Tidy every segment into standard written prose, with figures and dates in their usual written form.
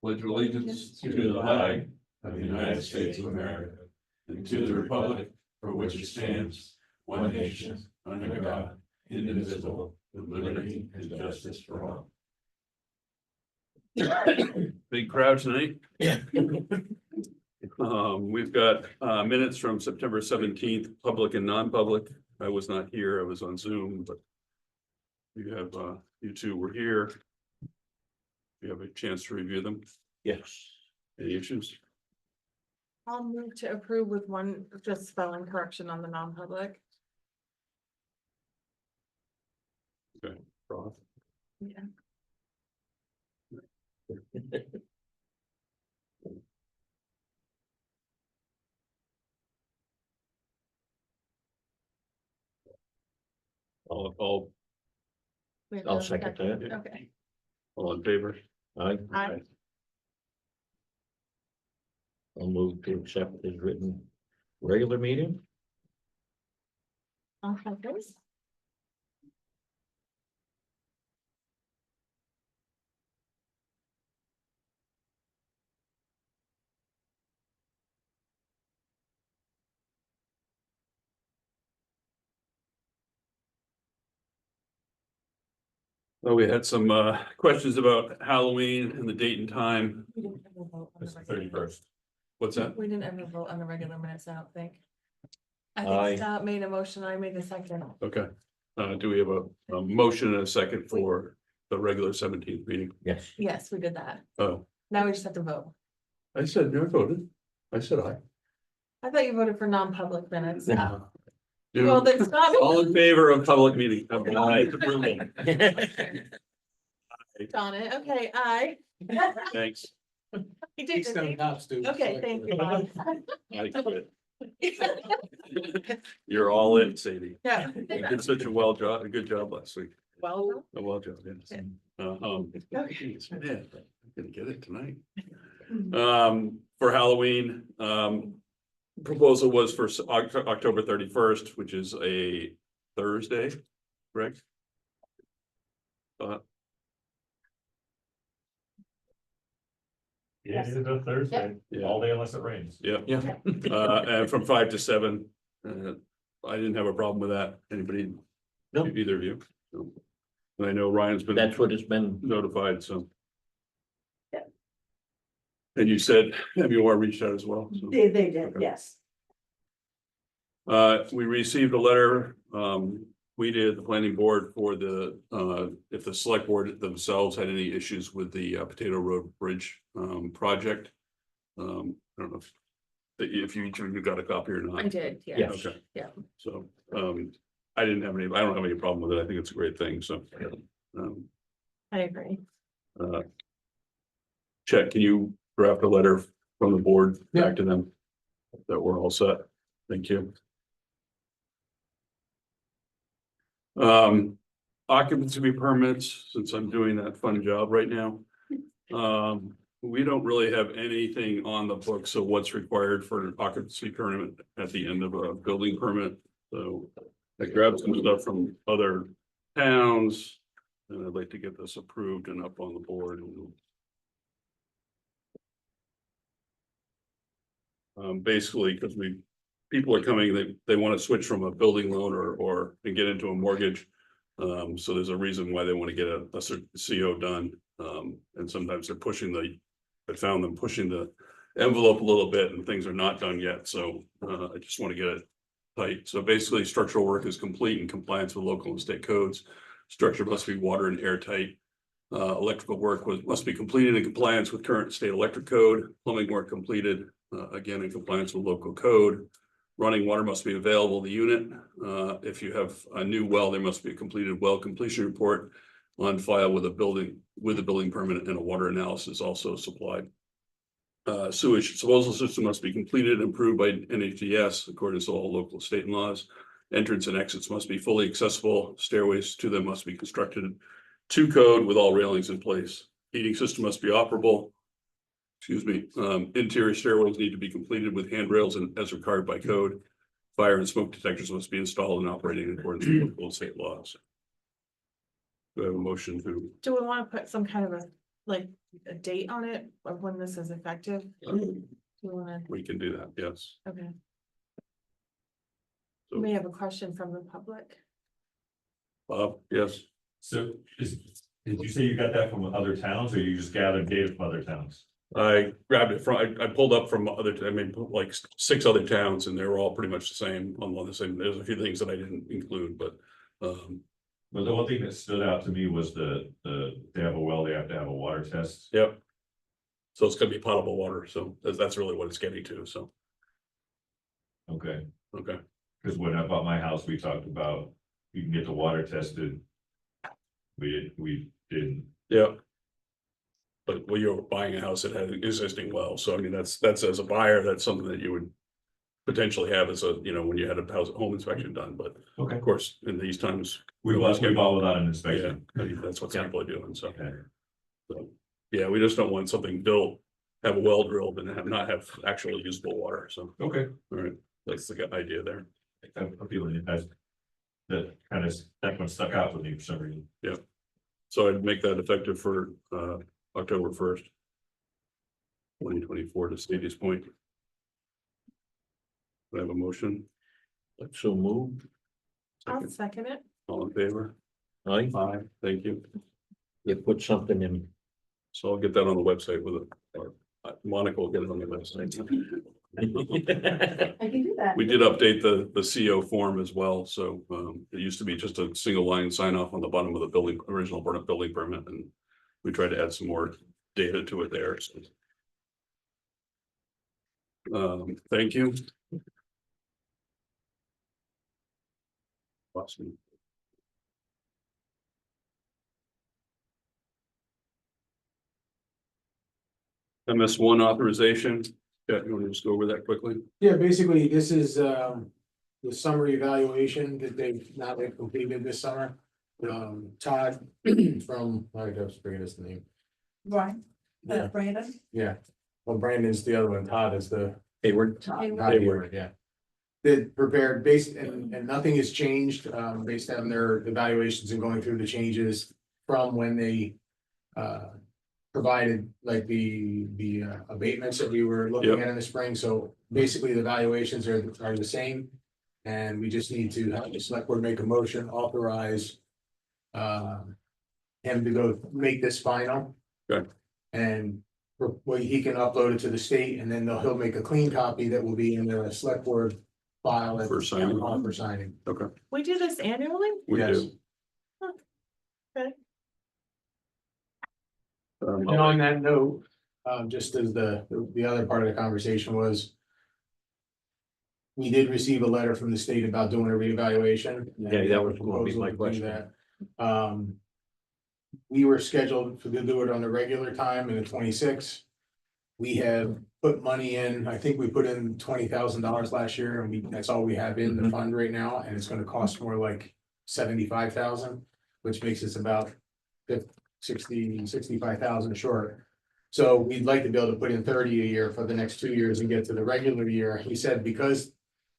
Pledge allegiance to the flag of the United States of America and to the republic for which it stands, one nation, under God, indivisible, with liberty and justice for all. Big crowd tonight. Yeah. We've got minutes from September 17th, public and non-public. I was not here, I was on Zoom, but you have you two were here. You have a chance to review them. Yes. Any issues? I'll move to approve with one just spelling correction on the non-public. Roth? Yeah. All Wait, I'll no, second that. Okay. in favor? I'll Aye. move to accept his written regular meeting. I'll have this. Well, we had some questions about Halloween and the date and time. We didn't ever vote on the It's the regular- 31st. What's that? We didn't ever vote on the regular minutes, I don't think. I Aye. think Scott made a motion, I made a second. Okay. Do we have a motion and a second for the regular 17th meeting? Yes. Yes, we did that. Oh, Now we just have to vote. I said no voted. I said aye. I thought you voted for non-public minutes. No. Well, then Scott, All in favor of public meeting? Aye. on it, okay, aye. Thanks. He did, didn't he? Okay, thank you, Bob. I quit. You're all in, Sadie. Yeah. You did such a a good job last week. Well, A well job, yes. Geez, man, I'm gonna get it tonight. For Halloween, proposal was for October 31st, which is a Thursday, correct? Yeah, it is a Thursday, Yeah. all day unless it rains. Yeah. Yeah. And from 5 to 7, I didn't have a problem with that. Anybody? No. Either of you? No. And I know Ryan's been That's what it's been. notified, so. Yeah. And you said, MUR reached out as well, so. They did, Okay. yes. We received a letter, we did, the planning board for the, if the select board themselves had any issues with the Potato Road Bridge, project. I don't know if you got a copy or not. I did, Yeah. yeah. Okay. Yeah. So, I don't have any problem with it. I think it's a great thing, so. I agree. Chet, can you draft a letter from the board back to them? That we're all set. Thank you. Occupancy permits, since I'm doing that fun job right now. We don't really have anything on the books of what's required for an occupancy permit at the end of a building permit. So I grabbed some stuff from other towns. And I'd like to get this approved and up on the board. Basically, because people are coming, they want to switch from a building loan or and get into a mortgage. So there's a reason why they want to get a CO done. And sometimes they're I found them pushing the envelope a little bit and things are not done yet. So I just want to get it tight. So basically, structural work is complete in compliance with local and state codes. Structure must be water and airtight. Electrical work must be completed in compliance with current state electric code. Plumbing work completed, again, in compliance with local code. Running water must be available in the unit. If you have a new well, there must be a completed well completion report on file with the building permit, and a water analysis also supplied. Sewage disposal system must be completed and approved by NHDS according to all local state laws. Entrance and exits must be fully accessible. Stairways to them must be constructed to code with all railings in place. Heating system must be operable. Excuse me. Interior stairwells need to be completed with handrails and as required by code. Fire and smoke detectors must be installed and operating in accordance with local and state laws. Do I have a motion to? Do we want to put some kind of a date on it of when this is effective? Do we wanna, We can do that, yes. okay, So, we may have a question from the public. Yes, So did you say you got that from other towns or you just gathered data from other towns? I grabbed it from, I pulled up from like 6 other towns and they were all pretty much the same, on the same, there's a few things that I didn't include, but. Well, the one thing that stood out to me was they have a well, they have to have a water test. Yep. So it's gonna be potable water, so that's really what it's getting to, so, Okay, okay, because when I bought my house, we talked about you can get the water tested. We didn't. yeah. But when you're buying a house that had an existing well, so I mean, that's as a buyer, that's something that you would. Potentially have as a, when you had a home inspection done, but Okay. of course, in these times. We bought without an Yeah, inspection. I mean, that's what some people are doing, so. Okay. So, yeah, we just don't want something built, have a well drilled and not have actual usable water, so, Okay. all right, that's the idea there. I'm feeling it has. That one stuck out with me for some reason. So I'd make that effective for October 1st. 2024 to Stadius Point. Do I have a motion? So moved. I'll second it. All in favor? Aye. Aye. Thank you. You put something in. So I'll get that on the website with it, or Monica will get it on the website. I can do that. We did update the CO form as well, so it used to be just a single line sign off on the bottom of the original building permit, and we tried to add some more data to it there, so. Thank you. Awesome. MS1 authorization. Yeah, you want to just go over that quickly? Yeah, basically, this is the summer evaluation that they've not yet completed this summer. Todd from, I just forget his name. Right, Yeah, Brandon. yeah. Well, Brandon's the other one, Todd is the. Hayward. Todd Hayward. Hayward, yeah. They prepared based, and nothing has changed, based on their evaluations and going through the changes from when they provided like the abatements that we were looking at in the spring, so basically the valuations are the same. And we just need to have the select board make a motion, authorize him to go make this final. Okay. And well, he can upload it to the state and then he'll make a clean copy that will be in the select board file at For signing. for signing. Okay. We do this annually? We Yes. do. Okay. And on that note, just as the other part of the conversation was. We did receive a letter from the state about doing a reevaluation. Yeah, that was gonna be my Proposal to do question. that. We were scheduled to do it on the regular time in the 26th. We have put money in, I think we put in $20,000 last year and that's all we have in the Mhm. fund right now, and it's gonna cost more like 75,000. Which makes us about 65,000 short. So we'd like to be able to put in 30 a year for the next 2 years and get to the regular year. He said because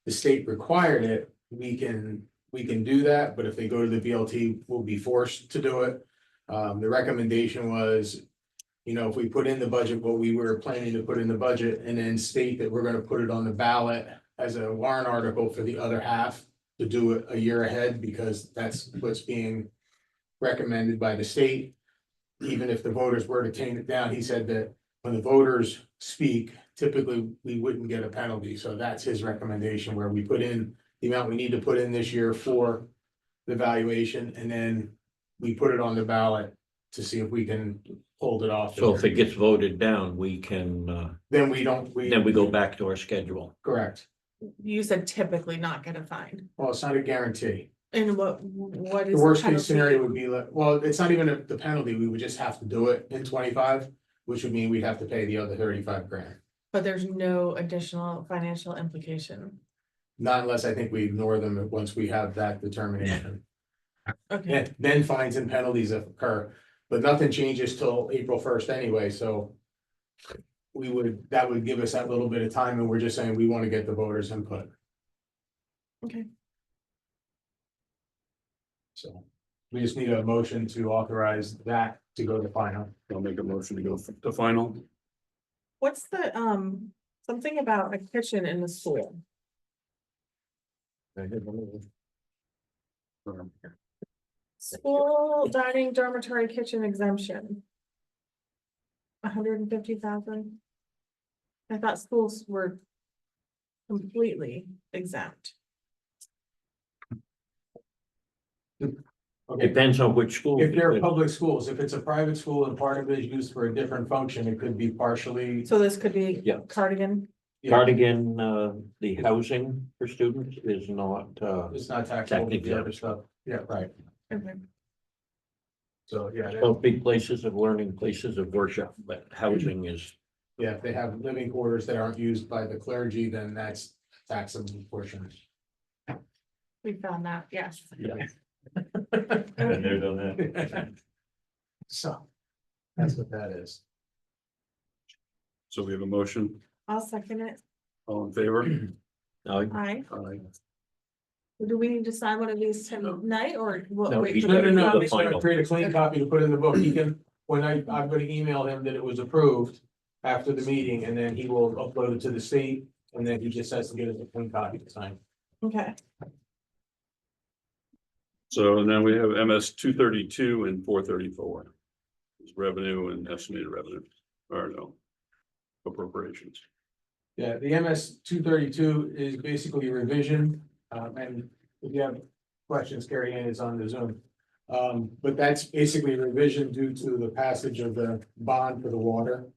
the state required it, we can do that, but if they go to the BLT, we'll be forced to do it. The recommendation was, if we put in the budget, what we were planning to put in the budget and then state that we're gonna put it on the ballot as a warrant article for the other half to do it a year ahead, because that's what's being recommended by the state. Even if the voters were to tame it down, he said that when the voters speak, typically we wouldn't get a penalty. So that's his recommendation, where we put in the amount we need to put in this year for the valuation, and then we put it on the ballot to see if we can hold it off. So if it gets voted down, we can, Then we don't, then we go back to our schedule. correct. You said typically not get a fine. Well, it's not a guarantee. And what The is? worst case penalty? scenario would be like, well, it's not even the penalty. We would just have to do it in 25, which would mean we'd have to pay the other 35 grand. But there's no additional financial implication. Not unless I think we ignore them once we have that determination. Okay, Yeah, then fines and penalties occur, but nothing changes till April 1st anyway, so. That would give us that little bit of time, and we're just saying we want to get the voters' input. okay. So, We just need a motion to authorize that to go to final. I'll make a motion to go to final. What's the, something about a kitchen in the school? School dining dormitory kitchen exemption. 150,000. I thought schools were completely exempt. Okay, Depends on which school. if they're public schools, if it's a private school and part of it is used for a different function, it could be partially. So this could be Yeah. cardigan. Cardigan, the housing for students is not, It's not taxable, Technically. the other stuff, yeah, right, Okay. so, yeah, both big places of learning, places of worship, but housing is, yeah, if they have living quarters that aren't used by the clergy, then that's taxable portion. We found that, yes. yeah. And they've done that. So, that's what that is. So we have a motion, I'll second it. all in favor? Now, Aye. Aye. Do we need to sign one of these tonight or? we'll No, wait he's for No, the- no, no, The he's gonna final. create a clean copy to put in the book, he can, when I'm gonna email him that it was approved after the meeting, and then he will upload it to the state, and then he just has to get us a clean copy to sign. Okay, So now we have MS 232 and 434. Revenue and estimated revenue, or no. Appropriations. Yeah, the MS 232 is basically a revision, and if you have questions, Carrie Ann is on the Zoom. But that's basically a revision due to the passage of the bond for the water.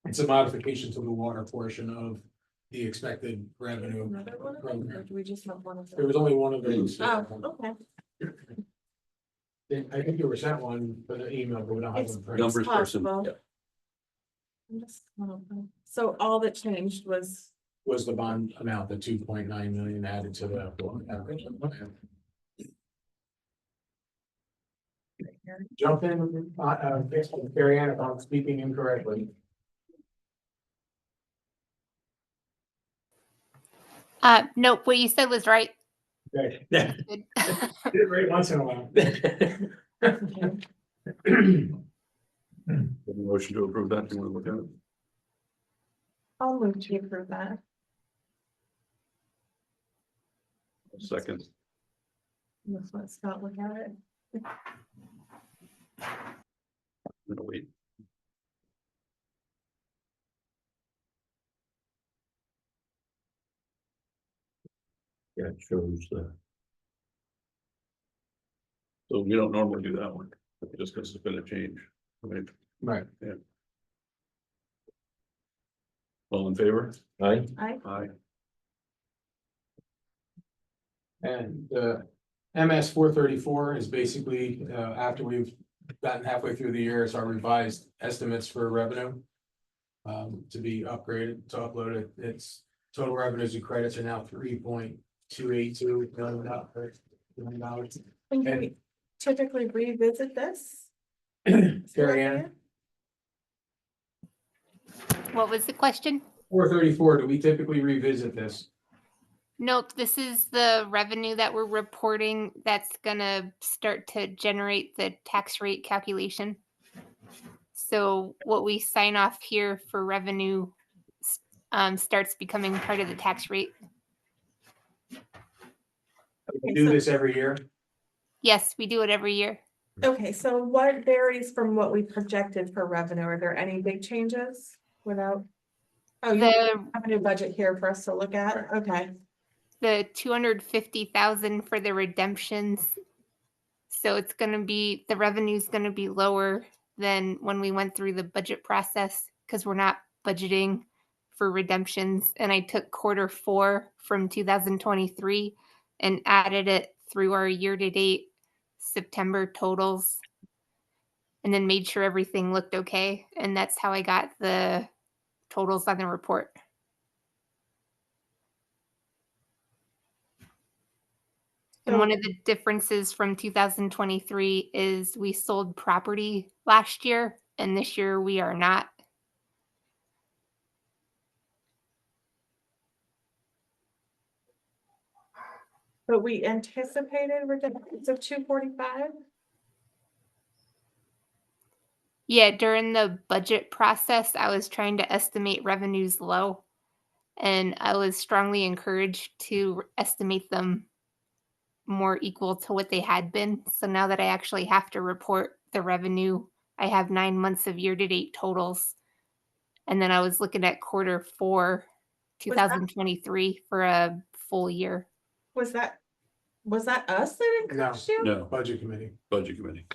It's a modification to the water portion of the expected revenue. another one of them, or do we just have one of There them? was only one of those. Oh, okay. I think you were sent one for the email, but we don't have It's one. for- Numbers person. possible. Yeah. I'm just- So all that changed was, Was the bond amount, the 2.9 million added to the. Jump in, Carrie Ann, if I'm speaking incorrectly. Nope, what you said was right. Okay, Good. did it right once in a while. Have a motion to approve that, you want to look at it? I'll move to approve that. Second, Let's let Scott look at it. no, wait. Yeah, it shows the, So we don't normally do that one, just because it's been a change, right? Right, All in favor? right? Aye. and MS 434 is basically, after we've gotten halfway through the year, it's our revised estimates for revenue. To be upgraded, to upload it, its total revenues and credits are now $3.282 million. And do we typically revisit this? Carrie Ann, What was the question? 434, do we typically revisit this? Nope, this is the revenue that we're reporting that's gonna start to generate the tax rate calculation. So what we sign off here for revenue starts becoming part of the tax rate. We do this every year. Yes, we do it every year. Okay, so what varies from what we projected for revenue? Are there any big changes without? Oh, you The have a new budget here for us to look at, okay. the 250,000 for the redemptions. So it's going to be, the revenue's going to be lower than when we went through the budget process because we're not budgeting for redemptions. And I took Q4 from 2023 and added it through our year-to-date September totals and then made sure everything looked okay. And that's how I got the totals on the report. And one of the differences from 2023 is we sold property last year, and this year we are not. But we anticipated redemptions of 245? Yeah, during the budget process, I was trying to estimate revenues low, and I was strongly encouraged to estimate them more equal to what they had been. So now that I actually have to report the revenue, I have 9 months of year-to-date totals. And then I was looking at quarter four, Was that- 2023 for a full year. Was that us that No. encouraged you? No, Budget committee. budget committee.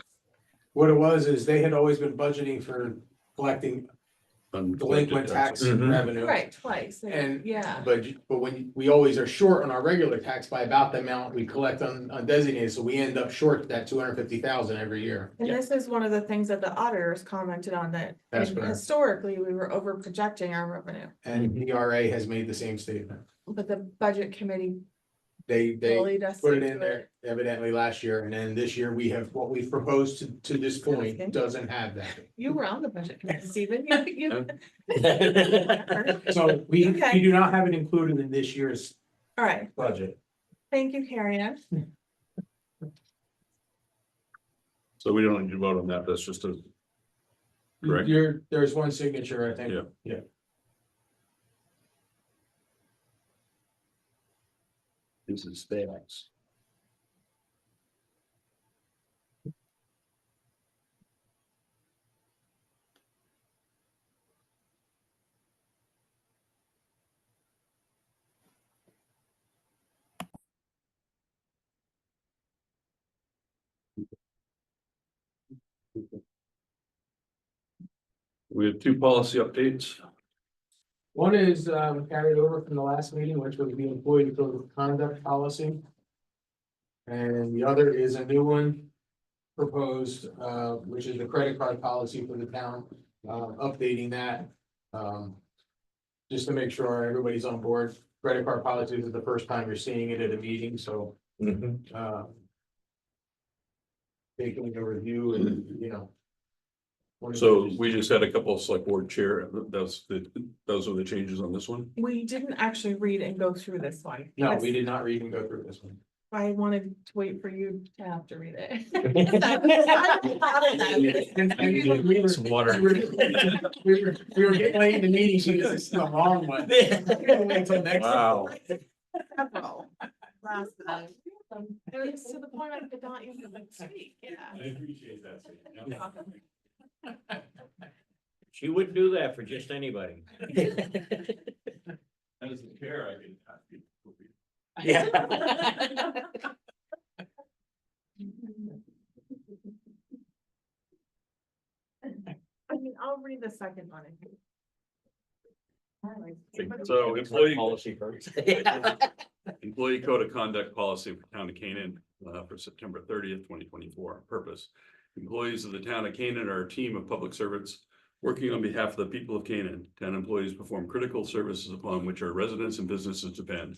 What it was is they had always been budgeting for collecting delinquent tax Mhm. revenue. Right, twice, And- yeah. But when we always are short on our regular tax by about the amount we collect on designated, so we end up short that 250,000 every year. And this is one of the things that the auditors commented on, that That's correct. historically, we were over projecting our revenue. And ERA has made the same statement. But the budget committee They bullied us. put it in into there evidently last year, and then this year we have, what we've proposed to this point doesn't have that. You were on the budget committee, Stephen. You- So we Okay. do not have it included in this year's All right, budget. thank you, Carrie Ann. So we don't need to vote on that. That's just a, correct? There's one signature, I think. Yeah. Yeah. This is fairness. We have two policy updates. One is carried over from the last meeting, which was the employee code of conduct policy. And the other is a new one proposed, which is the credit card policy for the town, updating that. Just to make sure everybody's on board. Credit card policy is the first time you're seeing it at a meeting, so Mhm. taking a review and, you know. So we just had a couple of select board chair, those are the changes on this one. We didn't actually read and go through this one. No, we did not read and go through this one. I wanted to wait for you to have to read it. Some water. We were getting late in the meeting, so this is the long one. Wait till next. Wow. Several last time. It was to the point I could not even speak, yeah. appreciate that. She wouldn't do that for just anybody. As a chair, I can. Yeah. I mean, I'll read the second one. So employee Policy first. Employee Code of Conduct Policy for Town of Canaan for September 30th, 2024. Purpose. Employees of the Town of Canaan are a team of public servants working on behalf of the people of Canaan. Town employees perform critical services upon which our residents and businesses depend.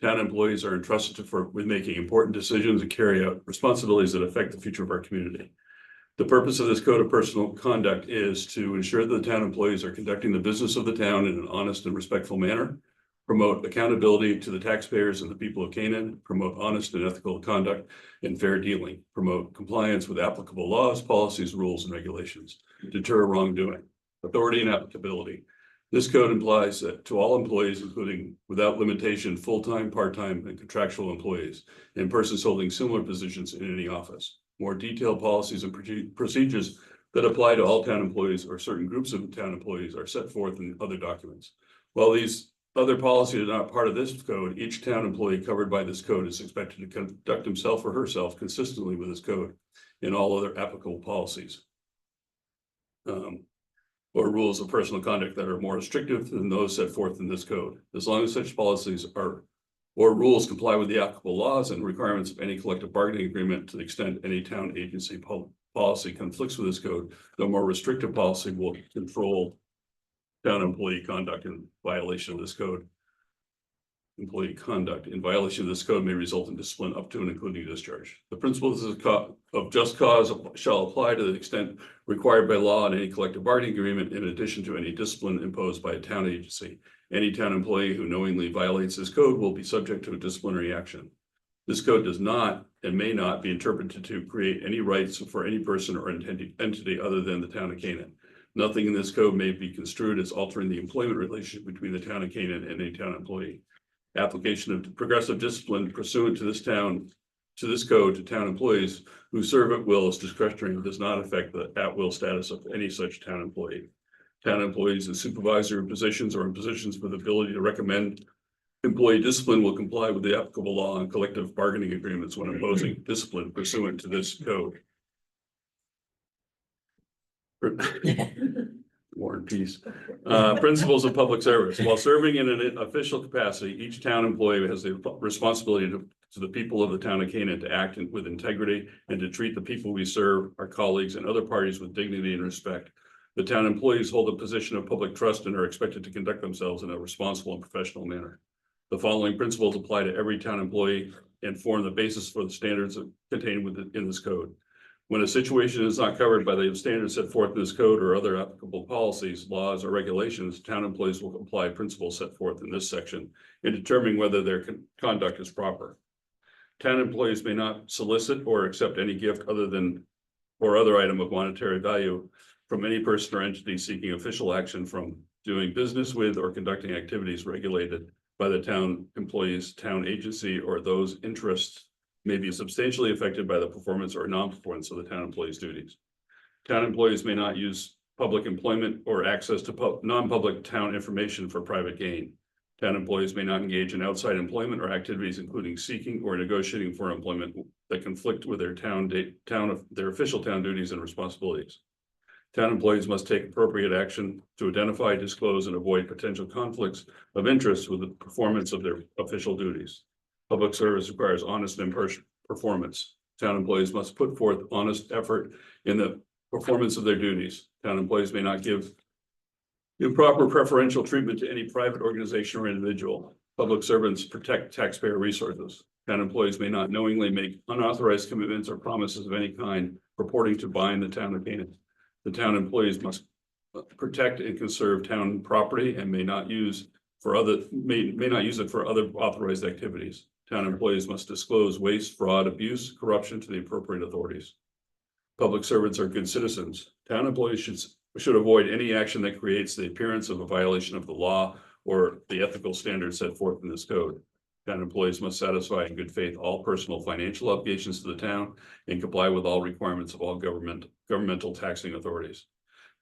Town employees are entrusted with making important decisions and carry out responsibilities that affect the future of our community. The purpose of this code of personal conduct is to ensure that the town employees are conducting the business of the town in an honest and respectful manner, promote accountability to the taxpayers and the people of Canaan, promote honest and ethical conduct and fair dealing, promote compliance with applicable laws, policies, rules, and regulations, deter wrongdoing, authority and applicability. This code implies that to all employees, including without limitation, full-time, part-time, and contractual employees, and persons holding similar positions in any office. More detailed policies and procedures that apply to all town employees or certain groups of town employees are set forth in other documents. While these other policies are not part of this code, each town employee covered by this code is expected to conduct himself or herself consistently with this code and all other applicable policies. Or rules of personal conduct that are more restrictive than those set forth in this code, as long as such policies or rules comply with the applicable laws and requirements of any collective bargaining agreement. To the extent any town agency policy conflicts with this code, the more restrictive policy will control town employee conduct in violation of this code. Employee conduct in violation of this code may result in discipline up to and including discharge. The principles of just cause shall apply to the extent required by law in any collective bargaining agreement, in addition to any discipline imposed by a town agency. Any town employee who knowingly violates this code will be subject to a disciplinary action. This code does not and may not be interpreted to create any rights for any person or entity other than the town of Canaan. Nothing in this code may be construed as altering the employment relationship between the town of Canaan and any town employee. Application of progressive discipline pursuant to this code to town employees who serve at will is discretionary and does not affect the at-will status of any such town employee. Town employees in supervisory positions or in positions with ability to recommend employee discipline will comply with the applicable law and collective bargaining agreements when imposing discipline pursuant to this code. War and peace. Principles of public service. While serving in an official capacity, each town employee has the responsibility to the people of the town of Canaan to act with integrity and to treat the people we serve, our colleagues and other parties with dignity and respect. The town employees hold a position of public trust and are expected to conduct themselves in a responsible and professional manner. The following principles apply to every town employee and form the basis for the standards contained in this code. When a situation is not covered by the standards set forth in this code or other applicable policies, laws, or regulations, town employees will apply principles set forth in this section in determining whether their conduct is proper. Town employees may not solicit or accept any gift other than or other item of monetary value from any person or entity seeking official action from doing business with or conducting activities regulated by the town employees, town agency, or those interests may be substantially affected by the performance or non-performance of the town employees' duties. Town employees may not use public employment or access to non-public town information for private gain. Town employees may not engage in outside employment or activities, including seeking or negotiating for employment that conflict with their their official town duties and responsibilities. Town employees must take appropriate action to identify, disclose, and avoid potential conflicts of interest with the performance of their official duties. Public service requires honest and impartial performance. Town employees must put forth honest effort in the performance of their duties. Town employees may not give improper preferential treatment to any private organization or individual. Public servants protect taxpayer resources. Town employees may not knowingly make unauthorized commitments or promises of any kind purporting to bind the town of Canaan. The town employees must protect and conserve town property and may not use it for other authorized activities. Town employees must disclose waste, fraud, abuse, corruption to the appropriate authorities. Public servants are good citizens. Town employees should avoid any action that creates the appearance of a violation of the law or the ethical standards set forth in this code. Town employees must satisfy in good faith all personal financial obligations to the town and comply with all requirements of all governmental taxing authorities.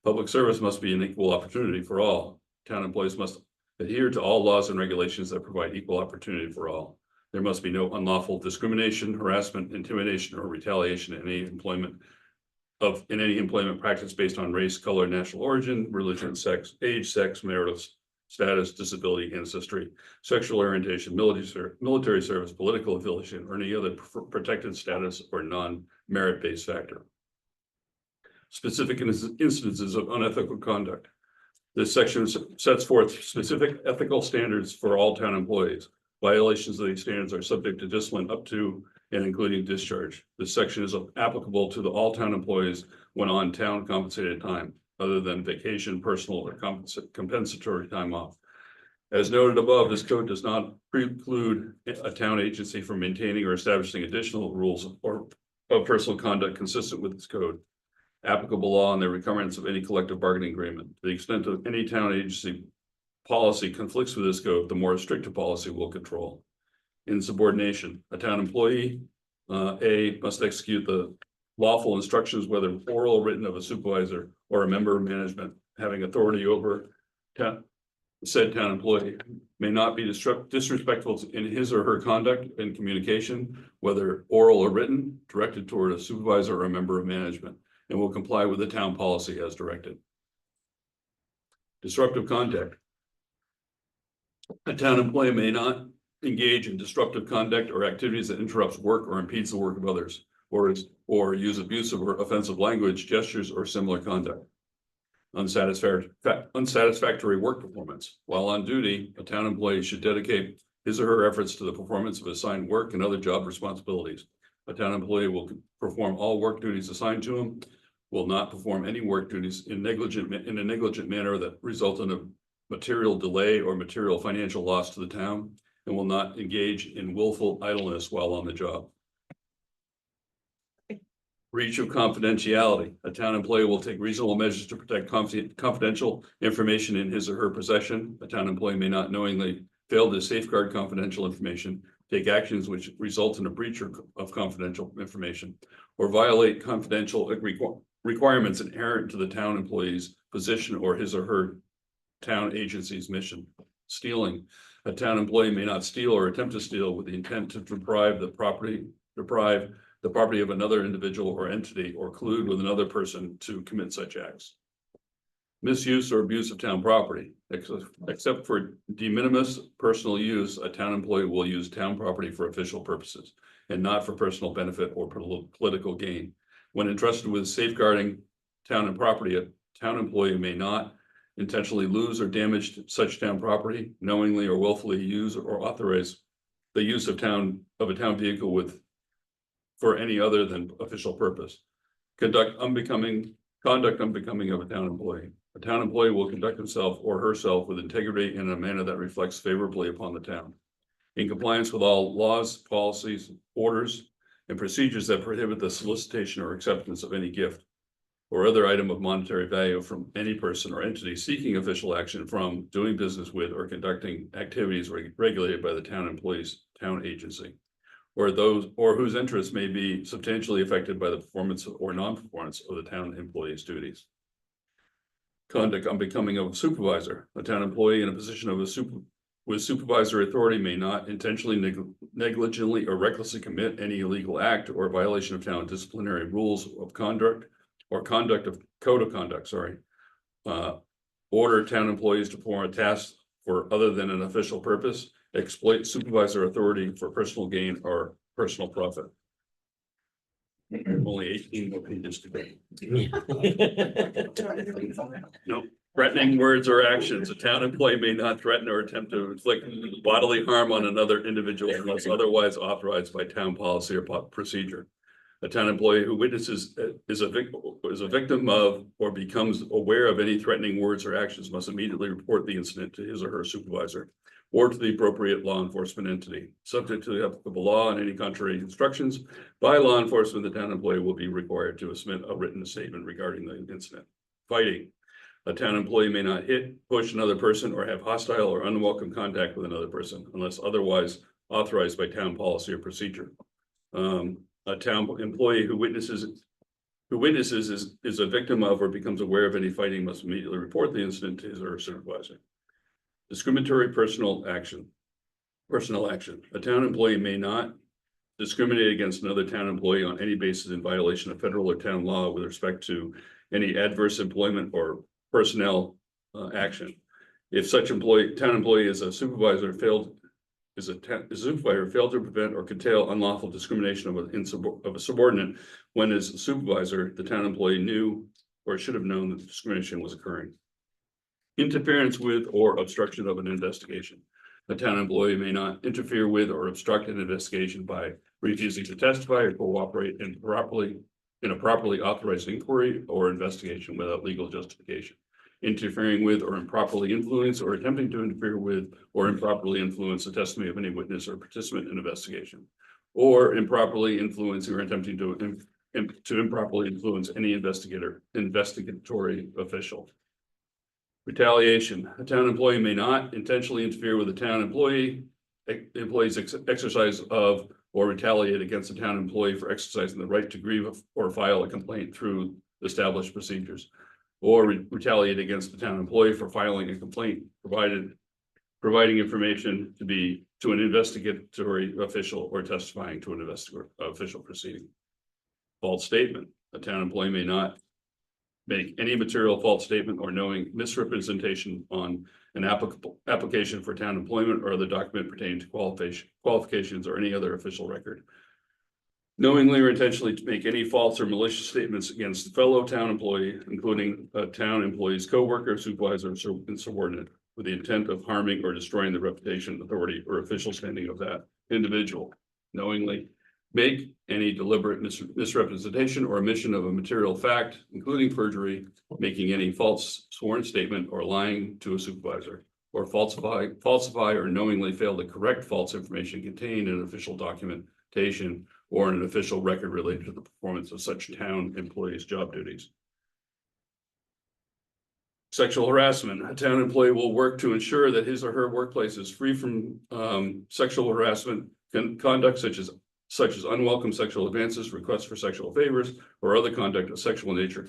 Public service must be an equal opportunity for all. Town employees must adhere to all laws and regulations that provide equal opportunity for all. There must be no unlawful discrimination, harassment, intimidation, or retaliation in any employment practice based on race, color, national origin, religion, sex, age, marital status, disability, ancestry, sexual orientation, military service, political affiliation, or any other protected status or non-merit-based factor. Specific instances of unethical conduct. This section sets forth specific ethical standards for all town employees. Violations of these standards are subject to discipline up to and including discharge. This section is applicable to all town employees when on town compensated time, other than vacation, personal, or compensatory time off. As noted above, this code does not preclude a town agency from maintaining or establishing additional rules of personal conduct consistent with this code. Applicable law and the requirements of any collective bargaining agreement. To the extent of any town agency policy conflicts with this code, the more restrictive policy will control. Insubordination. A town employee, A, must execute the lawful instructions, whether oral or written, of a supervisor or a member of management having authority over said town employee, may not be disrespectful in his or her conduct and communication, whether oral or written, directed toward a supervisor or a member of management, and will comply with the town policy as directed. Disruptive conduct. A town employee may not engage in disruptive conduct or activities that interrupts work or impedes the work of others, or use abusive or offensive language, gestures, or similar conduct. Unsatisfactory work performance. While on duty, a town employee should dedicate his or her efforts to the performance of assigned work and other job responsibilities. A town employee will perform all work duties assigned to him, will not perform any work duties in a negligent manner that result in a material delay or material financial loss to the town, and will not engage in willful idleness while on the job. Breach of confidentiality. A town employee will take reasonable measures to protect confidential information in his or her possession. A town employee may not knowingly fail to safeguard confidential information, take actions which result in a breach of confidential information, or violate confidential requirements inherent to the town employee's position or his or her town agency's mission. Stealing. A town employee may not steal or attempt to steal with the intent to deprive the property of another individual or entity, or collude with another person to commit such acts. Misuse or abuse of town property. Except for de minimis personal use, a town employee will use town property for official purposes and not for personal benefit or political gain. When entrusted with safeguarding town and property, a town employee may not intentionally lose or damage such town property, knowingly or willfully use or authorize the use of a town vehicle for any other than official purpose. Conduct unbecoming of a town employee. A town employee will conduct himself or herself with integrity in a manner that reflects favorably upon the town. In compliance with all laws, policies, orders, and procedures that prohibit the solicitation or acceptance of any gift or other item of monetary value from any person or entity seeking official action from, doing business with, or conducting activities regulated by the town employee's town agency, or whose interests may be substantially affected by the performance or non-performance of the town employee's duties. Conduct unbecoming of a supervisor. A town employee in a position with supervisory authority may not intentionally, negligently, or recklessly commit any illegal act or violation of town disciplinary rules of conduct or code of conduct, order town employees to perform a task for other than an official purpose, exploit supervisor authority for personal gain or personal profit. Only 18 more pages to go. No, threatening words or actions. A town employee may not threaten or attempt to inflict bodily harm on another individual unless otherwise authorized by town policy or procedure. A town employee who witnesses is a victim of or becomes aware of any threatening words or actions must immediately report the incident to his or her supervisor or to the appropriate law enforcement entity. Subject to the applicable law and any contrary instructions by law enforcement, the town employee will be required to submit a written statement regarding the incident. Fighting. A town employee may not hit, push another person, or have hostile or unwelcome contact with another person unless otherwise authorized by town policy or procedure. A town employee who witnesses is a victim of or becomes aware of any fighting must immediately report the incident to his or her supervisor. Discriminatory personnel action. A town employee may not discriminate against another town employee on any basis in violation of federal or town law with respect to any adverse employment or personnel action. If such town employee is a supervisor failed to prevent or curtail unlawful discrimination of a subordinate when as a supervisor, the town employee knew or should have known that the discrimination was occurring. Interference with or obstruction of an investigation. A town employee may not interfere with or obstruct an investigation by refusing to testify or cooperate in a properly authorized inquiry or investigation without legal justification. Interfering with or improperly influence or attempting to interfere with or improperly influence the testimony of any witness or participant in an investigation, or improperly influencing or attempting to improperly influence any investigatory official. Retaliation. A town employee may not intentionally interfere with a town employee's exercise of or retaliate against a town employee for exercising the right to grieve or file a complaint through established procedures, or retaliate against the town employee for filing a complaint, providing information to an investigatory official or testifying to an official proceeding. False statement. A town employee may not make any material false statement or knowing misrepresentation on an application for town employment or other document pertaining to qualifications or any other official record. Knowingly or intentionally to make any false or malicious statements against a fellow town employee, including a town employee's coworker, supervisor, and subordinate, with the intent of harming or destroying the reputation, authority, or official standing of that individual. Knowingly make any deliberate misrepresentation or omission of a material fact, including perjury, making any false sworn statement, or lying to a supervisor, or falsify or knowingly fail to correct false information contained in official documentation or in an official record related to the performance of such town employees' job duties. Sexual harassment. A town employee will work to ensure that his or her workplace is free from sexual harassment conduct such as unwelcome sexual advances, requests for sexual favors, or other conduct of sexual nature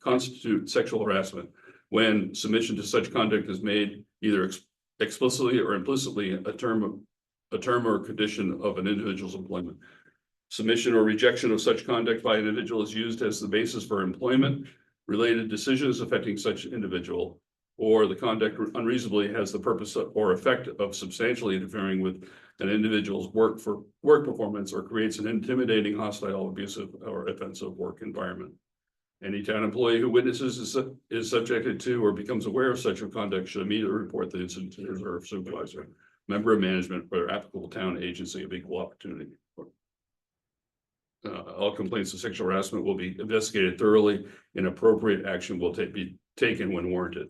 constitute sexual harassment. When submission to such conduct is made either explicitly or implicitly a term or condition of an individual's employment. Submission or rejection of such conduct by an individual is used as the basis for employment related decisions affecting such individual, or the conduct unreasonably has the purpose or effect of substantially interfering with an individual's work performance or creates an intimidating, hostile, abusive, or offensive work environment. Any town employee who witnesses is subjected to or becomes aware of such a conduct should immediately report the incident to his or her supervisor, member of management, or applicable town agency of equal opportunity. All complaints of sexual harassment will be investigated thoroughly, and appropriate action will be taken when warranted.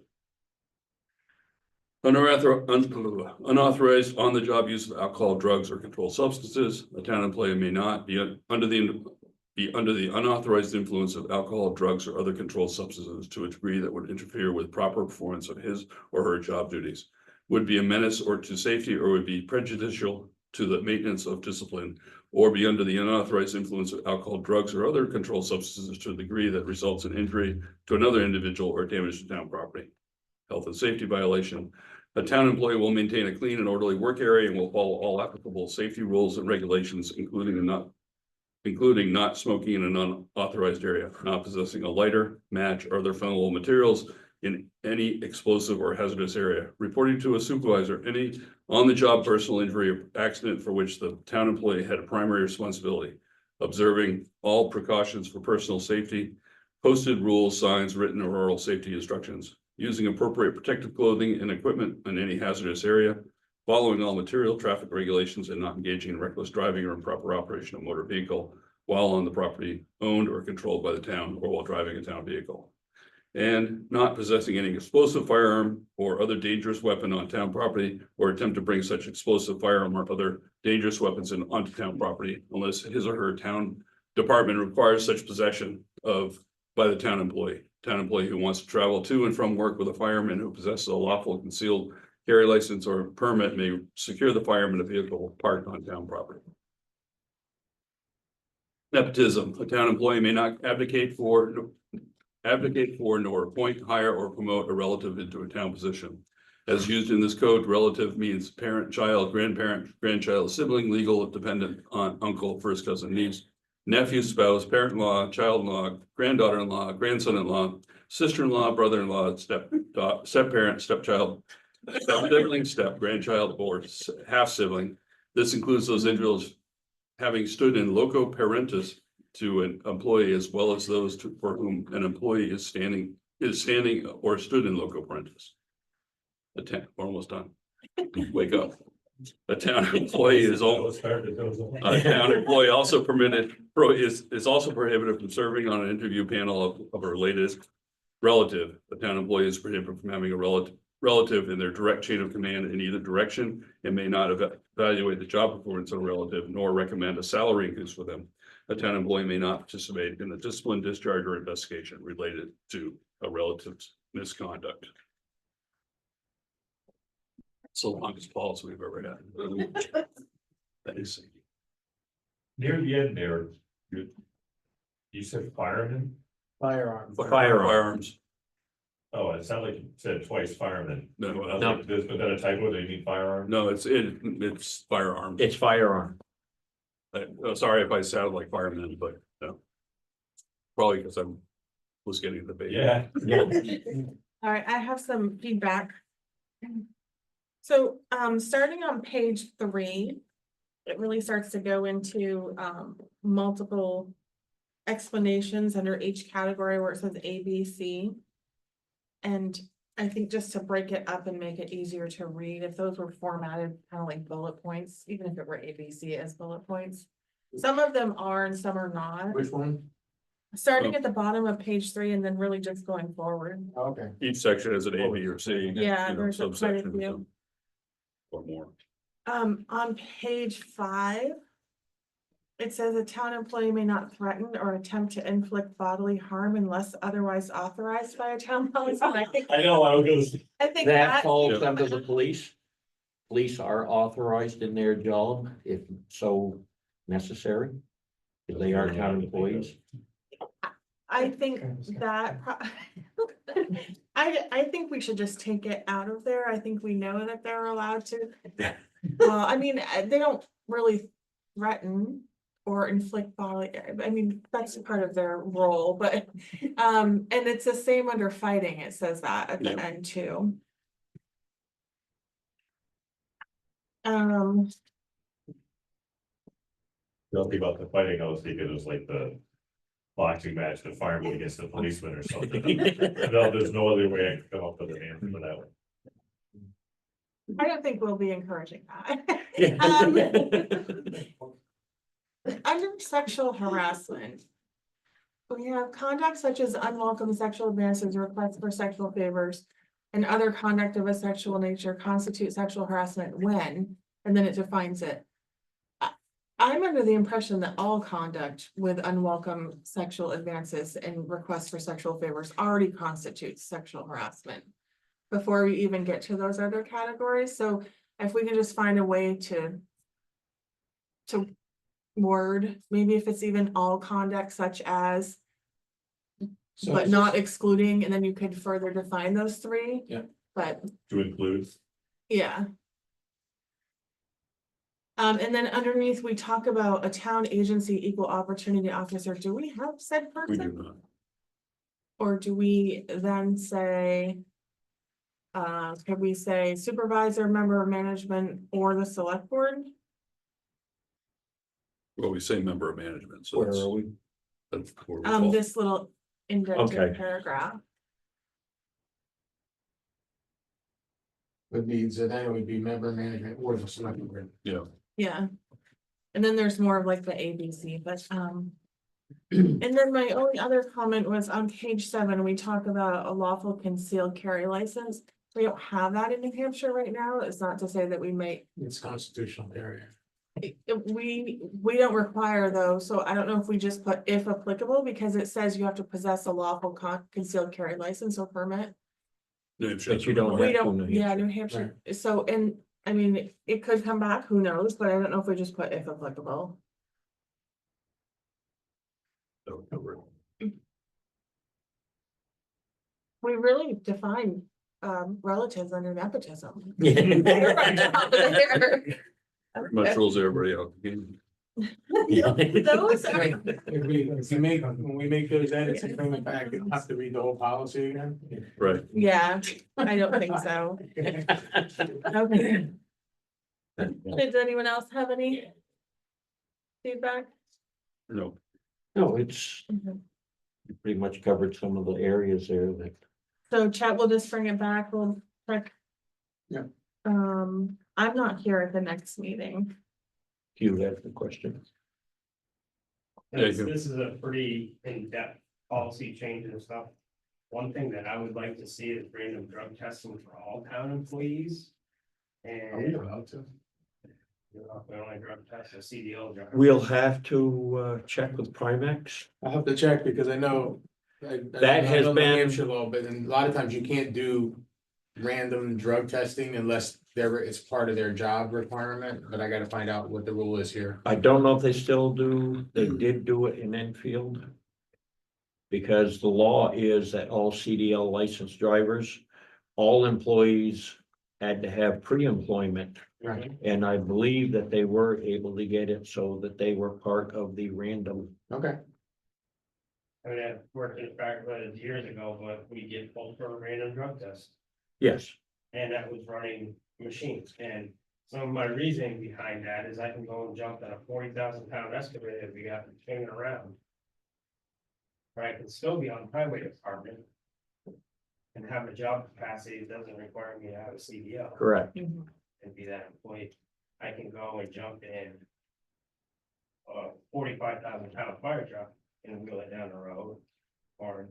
Unauthorized on-the-job use of alcohol, drugs, or controlled substances. A town employee may not be under the unauthorized influence of alcohol, drugs, or other controlled substances to a degree that would interfere with proper performance of his or her job duties, would be a menace or to safety, or would be prejudicial to the maintenance of discipline, or be under the unauthorized influence of alcohol, drugs, or other controlled substances to a degree that results in injury to another individual or damage to town property. Health and safety violation. A town employee will maintain a clean and orderly work area and will follow all applicable safety rules and regulations, including not smoking in an unauthorized area, not possessing a lighter, match, or other flammable materials in any explosive or hazardous area, reporting to a supervisor any on-the-job personal injury or accident for which the town employee had a primary responsibility, observing all precautions for personal safety, posted rules, signs, written or oral safety instructions, using appropriate protective clothing and equipment in any hazardous area, following all material traffic regulations, and not engaging in reckless driving or improper operation of motor vehicle while on the property owned or controlled by the town or while driving a town vehicle. And not possessing any explosive firearm or other dangerous weapon on town property, or attempt to bring such explosive firearm or other dangerous weapons onto town property unless his or her town department requires such possession by the town employee. Town employee who wants to travel to and from work with a fireman who possesses a lawful concealed carry license or permit may secure the fireman in a vehicle parked on town property. Nepotism. A town employee may not advocate for nor appoint, hire, or promote a relative into a town position. As used in this code, relative means parent, child, grandparent, grandchild, sibling, legal dependent, aunt, uncle, first cousin, niece, nephew, spouse, parent-in-law, child-in-law, granddaughter-in-law, grandson-in-law, sister-in-law, brother-in-law, step-parent, stepchild, step-sibling, step-grandchild, or half-sibling. This includes those individuals having stood in loco parentis to an employee, as well as those for whom an employee is standing or stood in loco parentis. We're almost done. Wake up. A town employee is also permitted, is also prohibited from serving on an interview panel of a related relative. The town employee is prohibited from having a relative in their direct chain of command in either direction, and may not evaluate the job performance of a relative, nor recommend a salary increase for them. A town employee may not participate in the discipline, discharge, or investigation related to a relative's misconduct. It's the longest pause we've ever had. That is. Near the end there, you said fireman? Firearm. Firearms. Oh, it sounded like you said twice fireman. No, I was like, was that a typo? They mean firearm? no, it's firearms. It's firearm. Sorry if I sounded like fireman, but no. Probably because I was getting the bait. Yeah. All right, I have some feedback. So, starting on page 3, it really starts to go into, multiple explanations under each category where it says A, B, C. And I think just to break it up and make it easier to read, if those were formatted kind of like bullet points, even if it were A, B, C as bullet points. Some of them are and some are not. Which one? starting at the bottom of page 3 and then really just going forward. Okay. Each section has an A, B, or C. Yeah, you know, there's quite a subsection few. or more. On page 5. It says a town employee may not threaten or attempt to inflict bodily harm unless otherwise authorized by a town policy. And I know, I was gonna. I think That that, falls Yeah. under the police. Police are authorized in their job if so necessary. If they are town employees. I think that. I think we should just take it out of there. I think we know that they're allowed to. Well, I mean, they don't really threaten or inflict bodily, I mean, that's part of their role, but, and it's the same under fighting, it says that at the Yeah. end too. Nothing about the fighting, I was thinking it was like the boxing match, the fireman against the policeman or something. No, there's no other way I could come up with an answer for that one. I don't think we'll be encouraging that. Under sexual harassment. We have conduct such as unwelcome sexual advances, requests for sexual favors. And other conduct of a sexual nature constitute sexual harassment when, and then it defines it. I'm under the impression that all conduct with unwelcome sexual advances and requests for sexual favors already constitutes sexual harassment. Before we even get to those other categories, so if we can just find a way to word, maybe if it's even all conduct such as, So but it's not just- excluding, and then you could further define those 3. Yeah. But, To include, yeah. And then underneath, we talk about a town agency equal opportunity officer. Do we have said We do person? not. Or do we then say? Could we say supervisor, member of management, or the select board? Well, we say member of management, so Where that's. are we? that's where we fall. This little indented Okay. paragraph. Would be, so then it would be member management or the select board. Yeah, Yeah. And then there's more of like the ABC, but, and then my only other comment was on page 7, we talk about a lawful concealed carry license. We don't have that in New Hampshire right now. It's not to say that we may, It's constitutional area. we don't require those, so I don't know if we just put if applicable, because it says you have to possess a lawful concealed carry license or permit. New Hampshire But you don't We have to don't, New yeah, Hampshire. New Hampshire, so, and, I mean, it could come back, who knows, but I don't know if we just put if applicable. that'll cover it. We really define relatives under nepotism. Much rules everybody out. Those are, If you make, when we make those edits and bring it back, you'll have to read the whole policy again. Right. yeah, I don't think so. Okay. Does anyone else have any feedback? No, No, it's, you pretty much covered some of the areas there that. So Chet will just bring it back, we'll check. Yeah. I'm not here at the next meeting. You had the question. Yeah, This you- this is a pretty in-depth policy change and stuff. One thing that I would like to see is random drug testing for all town employees. Are we And allowed to? we only drug test a CDL driver. We'll have to check with Primex. I'll have to check because I know. That has New been- Hampshire law, but a lot of times you can't do random drug testing unless it's part of their job requirement, but I gotta find out what the rule is here. I don't know if they still do, they did do it in Enfield. Because the law is that all CDL licensed drivers, all employees had to have pre-employment. Right. And I believe that they were able to get it so that they were part of the random. Okay, I mean, I worked in a factory years ago, but we get pulled for a random drug test. Yes, And that was running machines, and some of my reasoning behind that is I can go and jump on a 40,000 pound excavator that we got hanging around. Or I can still be on the highway department. And have a job capacity that doesn't require me to have a CDL correct. and be that employee. I can go and jump in. A 45,000 pound fire truck and wheel it down the road. Or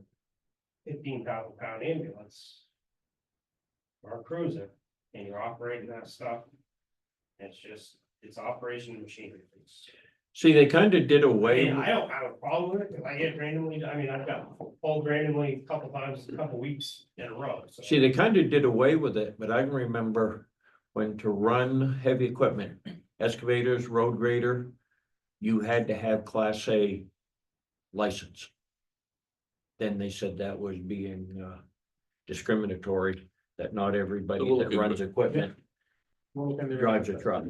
15,000 pound ambulance. Or a cruiser, and you're operating that stuff. It's operation machinery. See, they kind of did away. I don't have a problem with it, because I get randomly, I mean, I've got pulled randomly a couple times, a couple weeks in a row, so. See, they kind of did away with it, but I can remember when to run heavy equipment, excavators, road grader, you had to have Class A license. Then they said that was being discriminatory, that not everybody We'll that look into runs equipment drives a truck.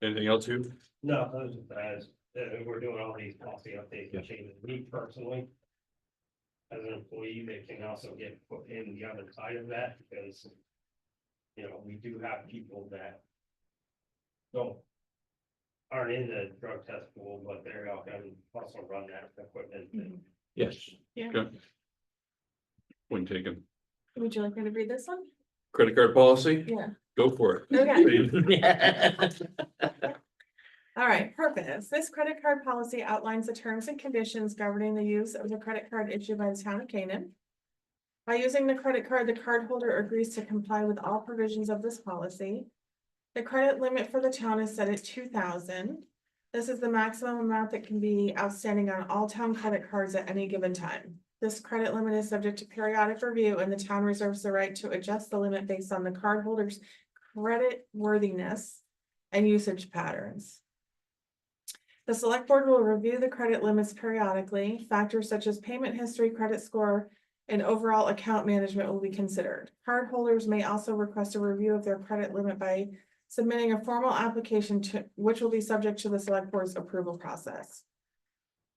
Anything else you? No, those are as, we're doing all these policy updates and changes, me personally. As an employee, they can also get put in the other side of that, because. You know, we do have people that. Aren't in the drug test pool, but they're out and also run that equipment. and- Yes. Point taken. Would you like me to read this one? Credit card policy? Yeah. Go for it. Okay. All right, purpose. This credit card policy outlines the terms and conditions governing the use of the credit card issued by the town of Canaan. By using the credit card, the cardholder agrees to comply with all provisions of this policy. The credit limit for the town is set at $2,000. This is the maximum amount that can be outstanding on all town credit cards at any given time. This credit limit is subject to periodic review, and the town reserves the right to adjust the limit based on the cardholder's credit worthiness and usage patterns. The select board will review the credit limits periodically. Factors such as payment history, credit score, and overall account management will be considered. Cardholders may also request a review of their credit limit by submitting a formal application which will be subject to the select board's approval process.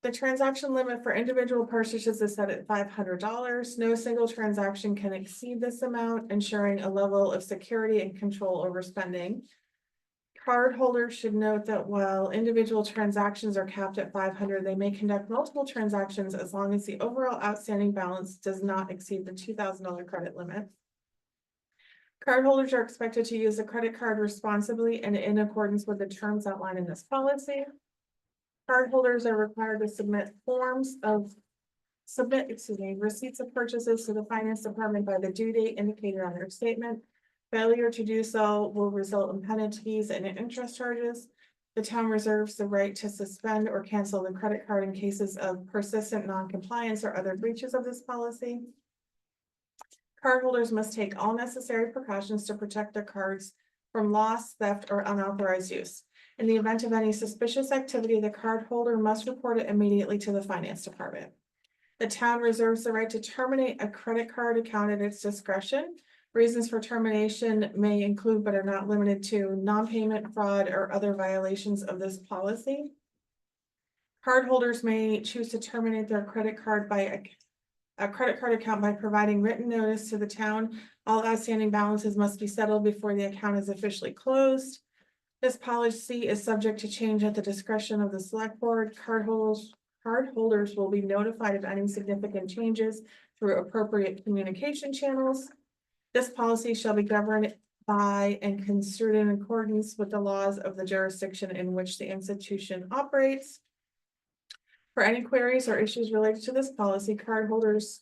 The transaction limit for individual purchases is set at $500. No single transaction can exceed this amount, ensuring a level of security and control over spending. Cardholders should note that while individual transactions are capped at $500, they may conduct multiple transactions as long as the overall outstanding balance does not exceed the $2,000 credit limit. Cardholders are expected to use the credit card responsibly and in accordance with the terms outlined in this policy. Cardholders are required to submit receipts of purchases to the finance department by the due date indicated on their statement. Failure to do so will result in penalties and interest charges. The town reserves the right to suspend or cancel the credit card in cases of persistent non-compliance or other breaches of this policy. Cardholders must take all necessary precautions to protect their cards from loss, theft, or unauthorized use. In the event of any suspicious activity, the cardholder must report it immediately to the finance department. The town reserves the right to terminate a credit card account at its discretion. Reasons for termination may include, but are not limited to, non-payment, fraud, or other violations of this policy. Cardholders may choose to terminate their credit card by a credit card account by providing written notice to the town. All outstanding balances must be settled before the account is officially closed. This policy is subject to change at the discretion of the select board. Cardholders will be notified of any significant changes through appropriate communication channels. This policy shall be governed by and construed in accordance with the laws of the jurisdiction in which the institution operates. For any queries or issues related to this policy, cardholders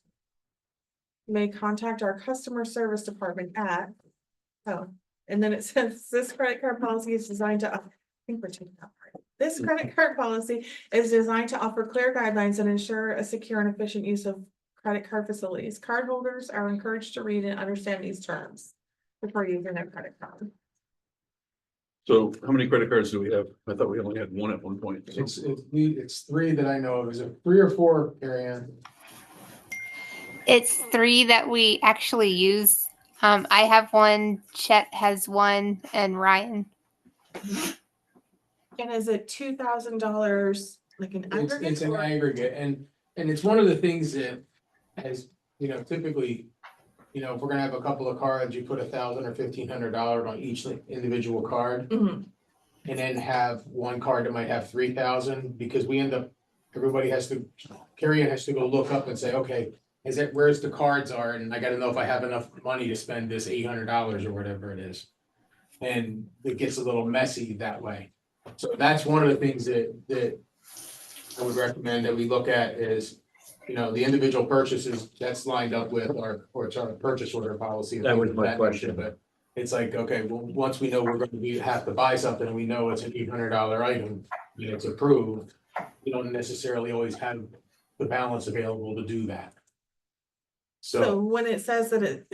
may contact our customer service department at, and then it says this credit card policy is designed to, I think we're taking that part. This credit card policy is designed to offer clear guidelines and ensure a secure and efficient use of credit card facilities. Cardholders are encouraged to read and understand these terms before using their credit card. So how many credit cards do we have? I thought we only had one at one point. It's three that I know of. Is it 3 or 4, Ariane? It's 3 that we actually use. I have one, Chet has one, and Ryan. And is it $2,000 like an aggregate? It's an or- aggregate, and it's one of the things that has, typically, if we're gonna have a couple of cards, you put $1,000 or $1,500 on each individual card. Mhm. And then have one card that might have 3,000, because everybody has to, Carrie has to go look up and say, okay, where's the cards are, and I gotta know if I have enough money to spend this $800 or whatever it is. And it gets a little messy that way. So that's one of the things that I would recommend that we look at is, the individual purchases that's lined up with or it's our purchase order policy. and That was things of my nature, question. But it's like, okay, well, once we know we're gonna have to buy something, and we know it's an $800 item, and it's approved, we don't necessarily always have the balance available to do that. So So, when it says that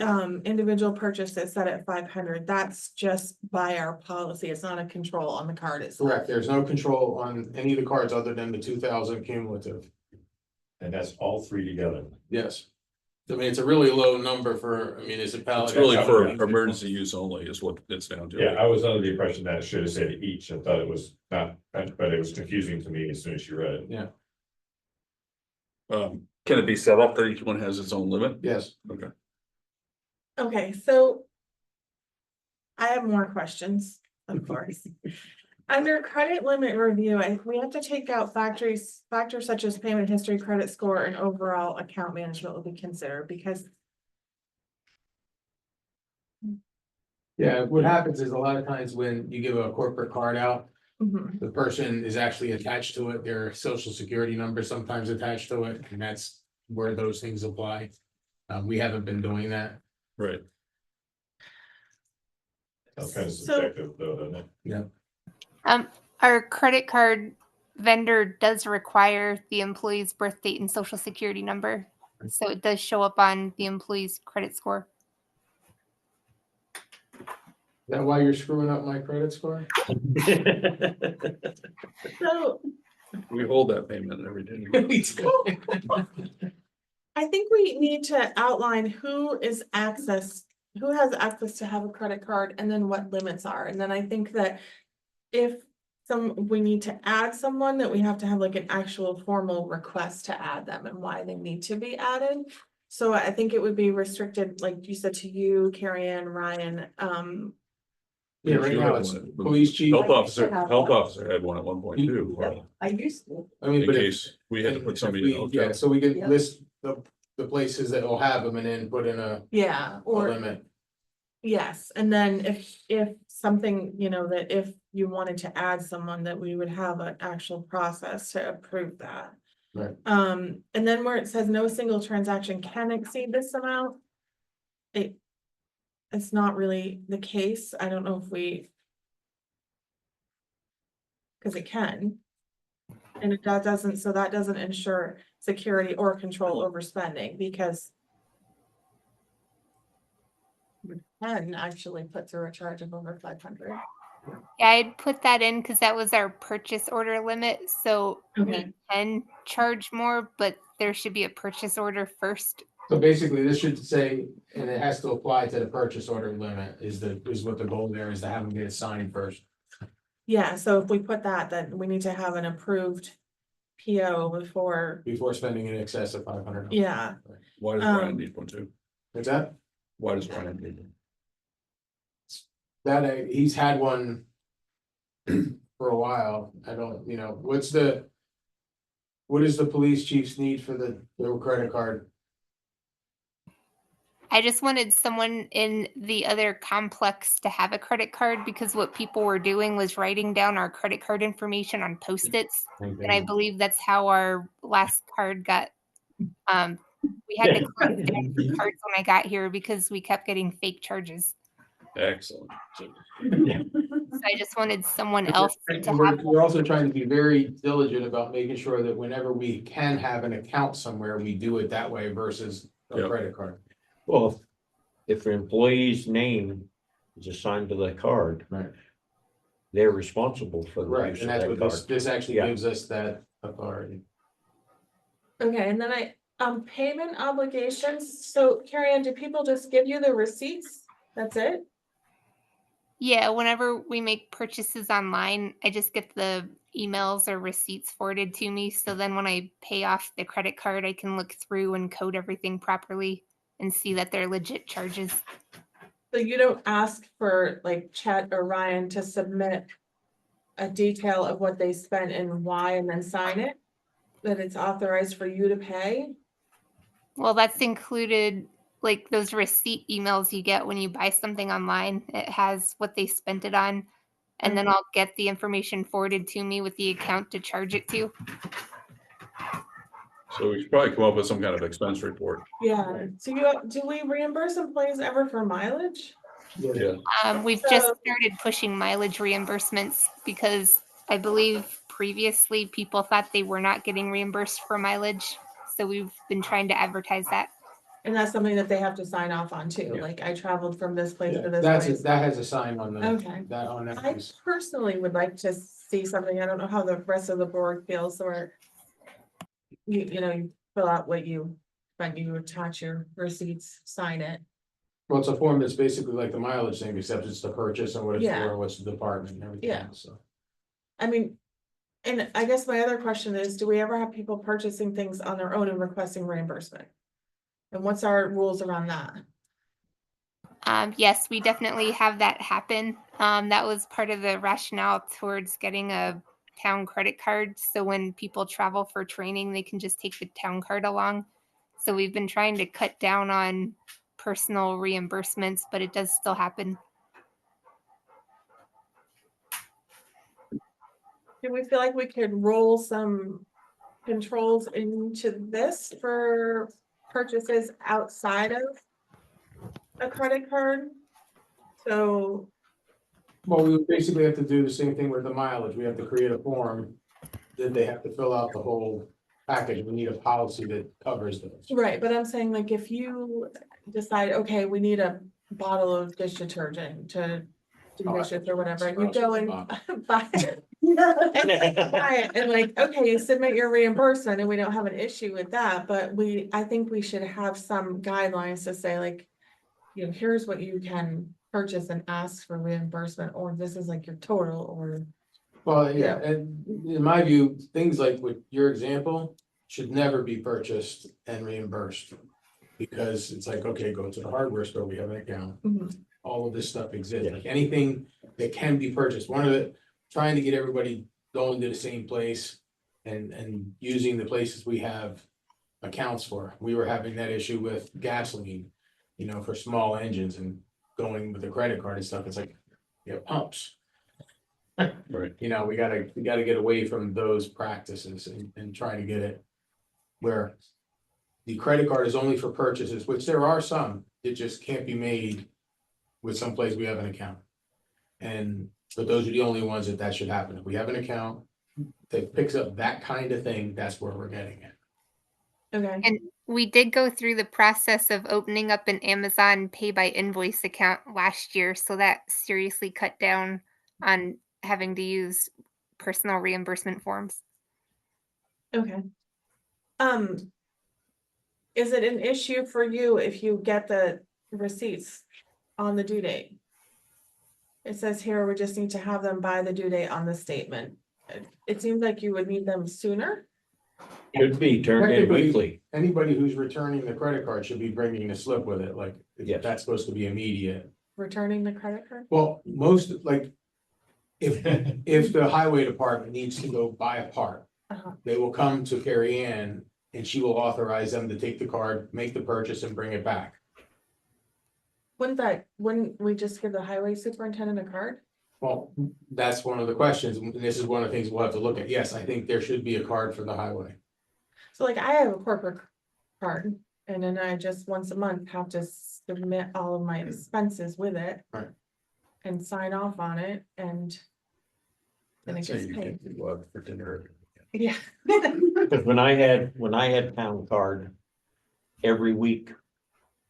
individual purchase is set at 500, that's just by our policy. It's not a control on the card itself. correct, there's no control on any of the cards other than the 2,000 cumulative. And that's all three together. Yes. I mean, it's a really low number for a municipality. It's really for That's- emergency use only is what it's down to. Yeah, I was under the impression that it should have said each. I thought it was not, but it was confusing to me as soon as you read it. Can it be set up that each one has its own limit? Yes, Okay, so I have more questions, of course. Under credit limit review, we have to take out factors such as payment history, credit score, and overall account management will be considered because yeah, what happens is a lot of times when you give a corporate card out, mhm, the person is actually attached to it, their social security number sometimes attached to it, and that's where those things apply. We haven't been doing that. Right. That's kind of So- subjective though, doesn't it? Our credit card vendor does require the employee's birth date and social security number. So it does show up on the employee's credit score. Is that why you're screwing up my credit score? so We hold that payment every day. I think we need to outline who has access to have a credit card and then what limits are. And then I think that if we need to add someone, that we have to have like an actual formal request to add them and why they need to be added. So I think it would be restricted, like you said, to you, Carrie Ann, Ryan, Yeah, right now it's police chief. Health officer had one at one point too. I used to. I mean, In but if. case we had to put somebody in. Yeah, so we could Yeah. list the places that will have them and then put in a yeah, or. limit. Yes, and then if something, that if you wanted to add someone, that we would have an actual process to approve that. Right. And then where it says no single transaction can exceed this amount. It's not really the case. I don't know if we. Cause it can. And that doesn't ensure security or control over spending because. We can actually put through a charge of over 500. Yeah, I'd put that in because that was our purchase order limit. So Okay. we can charge more, but there should be a purchase order first. So basically, this should say, and it has to apply to the purchase order limit, is what the goal there is, to have them get it signed first. Yeah, so if we put that, then we need to have an approved PO Before spending in excess of 500. yeah, Why does Ryan need one too? What's that? Why does Ryan need one? That, he's had one for a while. I don't, what is the police chief's need for the credit card? I just wanted someone in the other complex to have a credit card because what people were doing was writing down our credit card information on Post-its. And I believe that's how our last card got. We had to close down the cards when I got here because we kept getting fake charges. Excellent. So I just wanted someone else to And have. we're also trying to be very diligent about making sure that whenever we can have an account somewhere, we do it that way versus a Yeah. credit card. Well, if an employee's name is assigned to the card, Right. they're responsible for the Right, use and of that's that what card. this actually Yeah. gives us that authority. okay, and then payment obligations, so Carrie Ann, do people just give you the receipts? That's it? Yeah, whenever we make purchases online, I just get the emails or receipts forwarded to me. So then when I pay off the credit card, I can look through and code everything properly and see that they're legit charges. So you don't ask for like Chet or Ryan to submit a detail of what they spent and why and then sign it? That it's authorized for you to pay? Well, that's included, like those receipt emails you get when you buy something online. It has what they spent it on. And then I'll get the information forwarded to me with the account to charge it to. So we should probably come up with some kind of expense report. Yeah, do we reimburse employees ever for mileage? Yeah. We've just So- started pushing mileage reimbursements because I believe previously people thought they were not getting reimbursed for mileage. So we've been trying to advertise that. And that's something that they have to sign off on too, Yeah. like I traveled from this place to this That's, place. that has a sign on the, Okay. that on that I piece. personally would like to see something, I don't know how the rest of the board feels, or you know, you fill out what you, but you attach your receipts, sign it. Well, it's a form that's basically like the mileage thing, except it's the purchase and what it's Yeah. for, what's the department and everything Yeah. else, so. I mean, and I guess my other question is, do we ever have people purchasing things on their own and requesting reimbursement? And what's our rules around that? Yes, we definitely have that happen. That was part of the rationale towards getting a town credit card. So when people travel for training, they can just take the town card along. So we've been trying to cut down on personal reimbursements, but it does still happen. Do we feel like we could roll some controls into this for purchases outside of a credit card? So, Well, we would basically have to do the same thing with the mileage. We have to create a form. Then they have to fill out the whole package. We need a policy that covers those. right, but I'm saying like if you decide, okay, we need a bottle of dish detergent to do Oh, dishes or whatever, and you Gross. go and buy it. Buy it, and like, okay, you submit your reimbursement and we don't have an issue with that, but I think we should have some guidelines to say like, you know, here's what you can purchase and ask for reimbursement, or this is like your total, or. Well, yeah, and in my view, things like with your example should never be purchased and reimbursed. Because it's like, okay, go to the hardware store, we have an account, all of this stuff exists, like anything that can be purchased, one of the, trying to get everybody going to the same place. And using the places we have accounts for, we were having that issue with gasoline, you know, for small engines and going with the credit card and stuff, it's like, you have pumps. Right. You know, we gotta get away from those practices and try to get it where the credit card is only for purchases, which there are some, it just can't be made with someplace we have an account. But those are the only ones that should happen. If we have an account that picks up that kind of thing, that's where we're getting it. Okay, And we did go through the process of opening up an Amazon pay by invoice account last year. So that seriously cut down on having to use personal reimbursement forms. okay. Is it an issue for you if you get the receipts on the due date? It says here, we just need to have them by the due date on the statement. It seems like you would need them sooner. Should be turned in Technically, weekly. Anybody who's returning the credit card should be bringing a slip with it, like, Yes. that's supposed to be immediate. Returning the credit card? Well, most, like, if the highway department needs to go buy a part, Uh-huh. they will come to Carrie Ann and she will authorize them to take the card, make the purchase and bring it back. Wouldn't we just give the highway superintendent a card? Well, that's one of the questions, and this is one of the things we'll have to look at. Yes, I think there should be a card for the highway. So like I have a corporate card and then I just once a month have to submit all of my expenses with it. Right. And sign off on it and. Then it That's how gets you paid. get people out for dinner. Yeah. Because when I had town card, every week,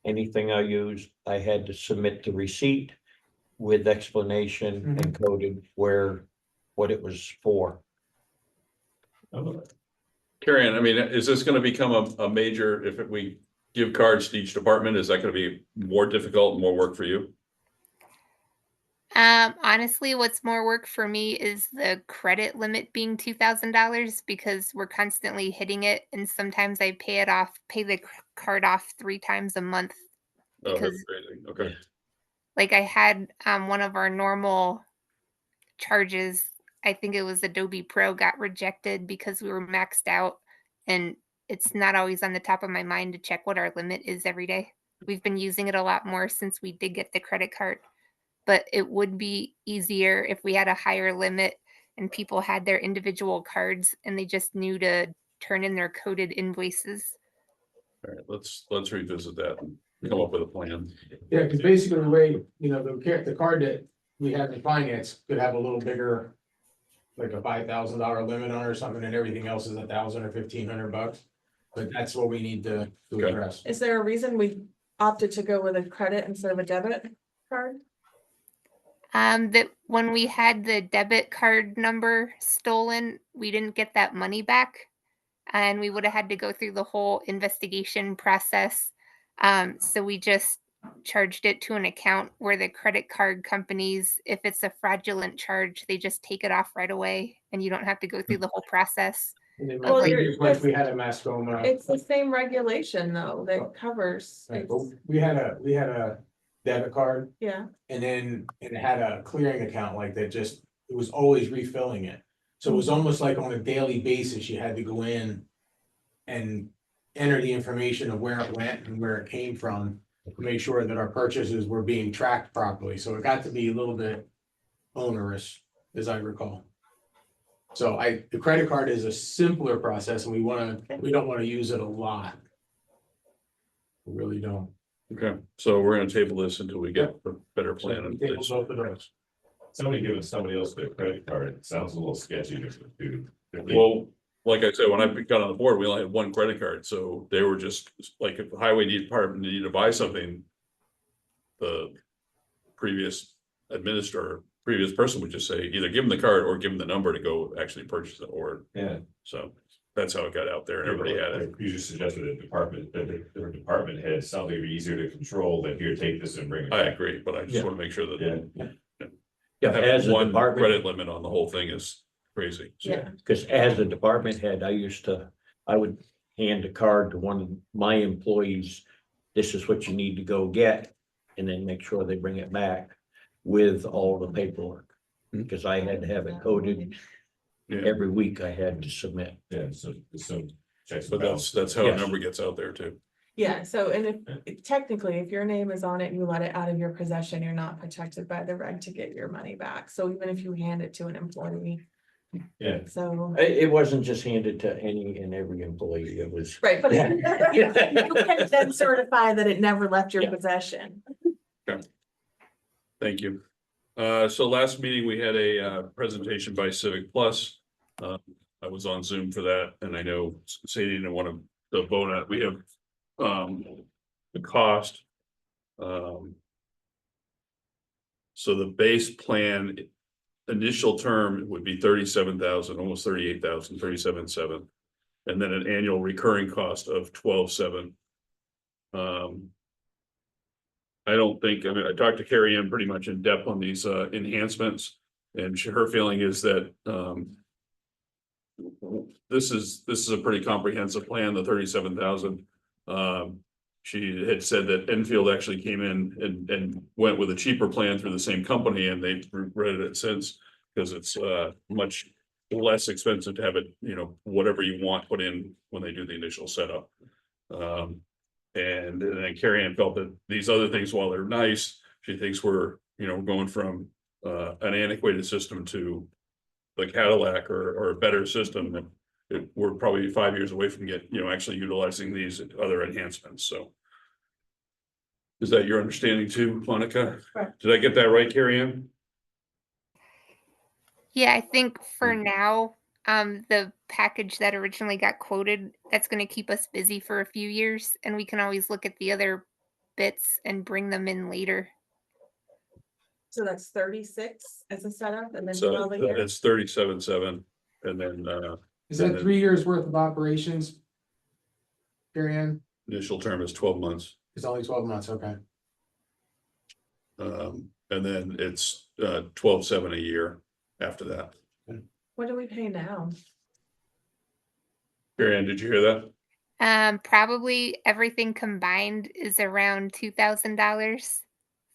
anything I used, I had to submit the receipt with explanation and coded what it was for. Carrie Ann, I mean, is this gonna become a major, if we give cards to each department, is that gonna be more difficult and more work for you? Honestly, what's more work for me is the credit limit being $2,000 because we're constantly hitting it, and sometimes I pay the card off 3 times a month. Oh, that's Because crazy. Okay. like I had one of our normal charges, I think it was Adobe Pro, got rejected because we were maxed out, and it's not always on the top of my mind to check what our limit is every day. We've been using it a lot more since we did get the credit card, but it would be easier if we had a higher limit and people had their individual cards and they just knew to turn in their coded invoices. All right, let's revisit that and come up with a plan. Yeah, because basically the way, the card that we have in finance could have a little bigger. Like a $5,000 limit on or something, and everything else is $1,000 or $1,500. But that's what we need to Okay. address. Is there a reason we opted to go with a credit instead of a debit card? That when we had the debit card number stolen, we didn't get that money back. And we would have had to go through the whole investigation process. So we just charged it to an account where the credit card companies, if it's a fraudulent charge, they just take it off right away and you don't have to go through the whole process. And then Well, like you're- like we had a Mascoma. It's the same regulation though, that covers, Right, but it's- we had a debit card, yeah, and then it had a clearing account like that, just, it was always refilling it. So it was almost like on a daily basis, you had to go in. And enter the information of where it went and where it came from, to make sure that our purchases were being tracked properly, so it got to be a little bit onerous, as I recall. So the credit card is a simpler process, and we don't wanna use it a lot. We really don't. Okay, so we're gonna table this until we get a better plan So in we table place. both of those. Somebody giving somebody else their credit card, it sounds a little sketchy to do. Well, like I said, when I got on the board, we only had one credit card, so they were just, like, if the highway department needed to buy something. The previous previous person would just say, either give them the card or give them the number to go actually purchase it, or, Yeah. so. That's how it got out there, and everybody had it. You just suggested a department, that their department head, something would be easier to control than here, take this and bring it. I back. agree, but I just Yeah. wanna make sure that. Yeah, as Having a one department, credit limit on the whole thing is crazy. So, yeah. because as a department head, I would hand a card to one of my employees. This is what you need to go get, and then make sure they bring it back with all the paperwork. Because I had to have it coded Yeah, every week. I had to submit. Yeah, so checks. but that's how a Yes. number gets out there too. Yeah, so and if technically, if your name is on it and you let it out of your possession, you're not protected by the reg to get your money back. So even if you hand it to an employee, Yeah, so. It wasn't just handed to any and every employee. It was. Right, but Yeah. you can then certify that it never left your Yeah. possession. Thank you. So last meeting, we had a presentation by Civic Plus. I was on Zoom for that, and I know Sadie didn't want to vote on it. We have the cost. So the base plan initial term would be 37,000, almost 38,000, 37,700. And then an annual recurring cost of 12,700. I don't think, I mean, I talked to Carrie Ann pretty much in depth on these enhancements, and her feeling is that this is a pretty comprehensive plan, the 37,000. She had said that Enfield actually came in and went with a cheaper plan through the same company, and they've regretted it since, because it's much less expensive to have it, whatever you want put in when they do the initial setup. And then Carrie Ann felt that these other things, while they're nice, she thinks we're, going from an antiquated system to the Cadillac or a better system. We're probably 5 years away from actually utilizing these other enhancements, so. Is that your understanding too, Monica? Correct. Did I get that right, Carrie Ann? Yeah, I think for now, the package that originally got quoted, that's going to keep us busy for a few years, and we can always look at the other bits and bring them in later. So that's 36 as a setup and then So 12 a year. it's 37,700, and then Is that 3 years worth of operations? Carrie Ann? initial term is 12 months. It's only 12 months, okay. And then it's 12,700 a year after that. What do we pay now? Carrie Ann, did you hear that? Probably everything combined is around $2,000.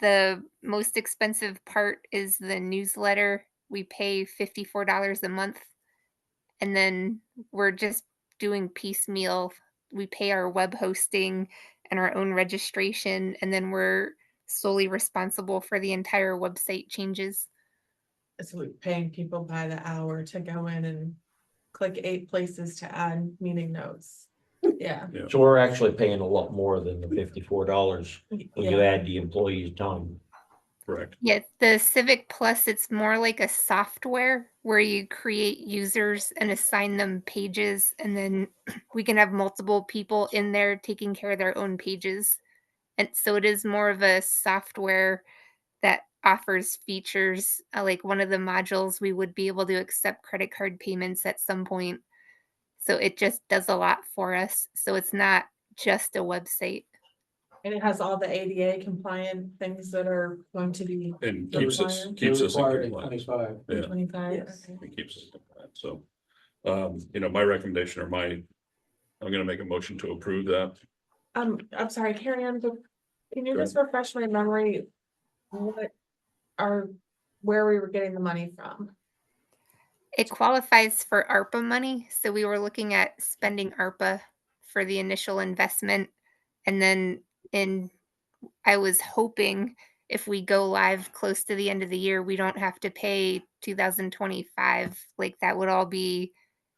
The most expensive part is the newsletter. We pay $54 a month. And then we're just doing piecemeal. We pay our web hosting and our own registration, and then we're solely responsible for the entire website changes. It's like paying people by the hour to go in and click 8 places to add meeting notes. Yeah, So we're actually paying a lot more than the $54 when you yeah, add the employee's time. Correct. Yeah, the Civic Plus, it's more like a software where you create users and assign them pages, and then we can have multiple people in there taking care of their own pages. And so it is more of a software that offers features. Like one of the modules, we would be able to accept credit card payments at some point. So it just does a lot for us. So it's not just a website. and it has all the ADA compliant things that are going to be And They're keeps us, required. keeps us in Required in compliance. 25. Yeah, 25. Yes. Okay. it keeps us in compliance. So, you know, my recommendation or I'm gonna make a motion to approve that. I'm sorry, Carrie Ann, but can you Go just refresh my memory? Where we were getting the money from? It qualifies for ARPA money, so we were looking at spending ARPA for the initial investment. And then I was hoping if we go live close to the end of the year, we don't have to pay 2025. Like that would all be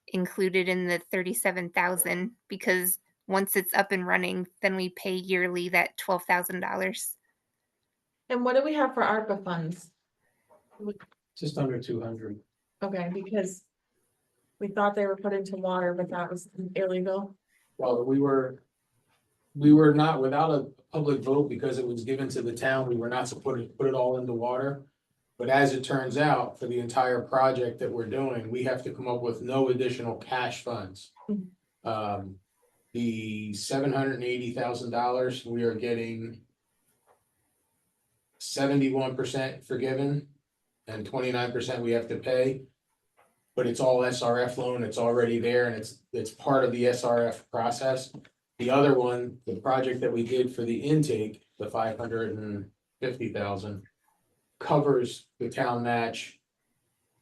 included in the 37,000 because once it's up and running, then we pay yearly that $12,000. And what do we have for ARPA funds? Just under 200. Okay, because we thought they were put into water, but that was illegal. Well, we were not without a public vote because it was given to the town. We were not supposed to put it all into water. But as it turns out, for the entire project that we're doing, we have to come up with no additional cash funds. The $780,000, we are getting 71% forgiven and 29% we have to pay. But it's all SRF loan, it's already there and it's part of the SRF process. The other one, the project that we did for the intake, the 550,000. Covers the town match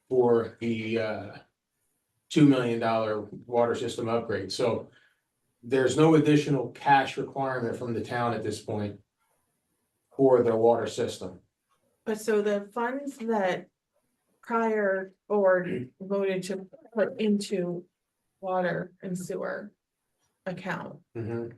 for the $2 million water system upgrade, so. There's no additional cash requirement from the town at this point. For the water system. But so the funds that prior board voted to put into water and sewer account,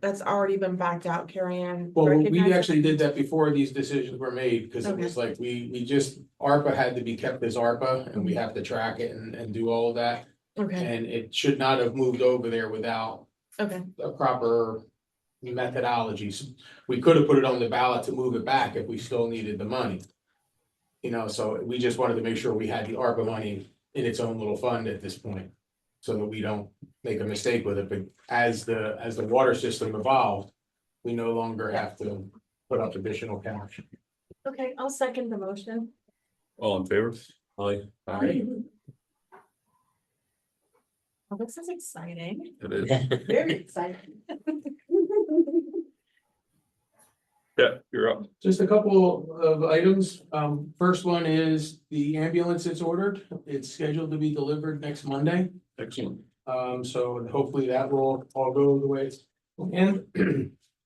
that's already been backed out, Carrie Ann. Well, we recognized actually that? did that before these decisions were made, because it was like, we just, ARPA had to be kept as ARPA, and we have to track it and do all of that. Okay, And it should not have moved over there without okay, a proper methodologies. We could have put it on the ballot to move it back if we still needed the money. You know, so we just wanted to make sure we had the ARPA money in its own little fund at this point. So that we don't make a mistake with it, but as the water system evolved, we no longer have to put up additional cash. okay, I'll second the motion. All in favor? Aye. Oh, this is exciting, It is. very exciting. Yeah, you're up. Just a couple of items. First one is the ambulance that's ordered. It's scheduled to be delivered next Monday. Excellent. So hopefully that will all go the way it's. And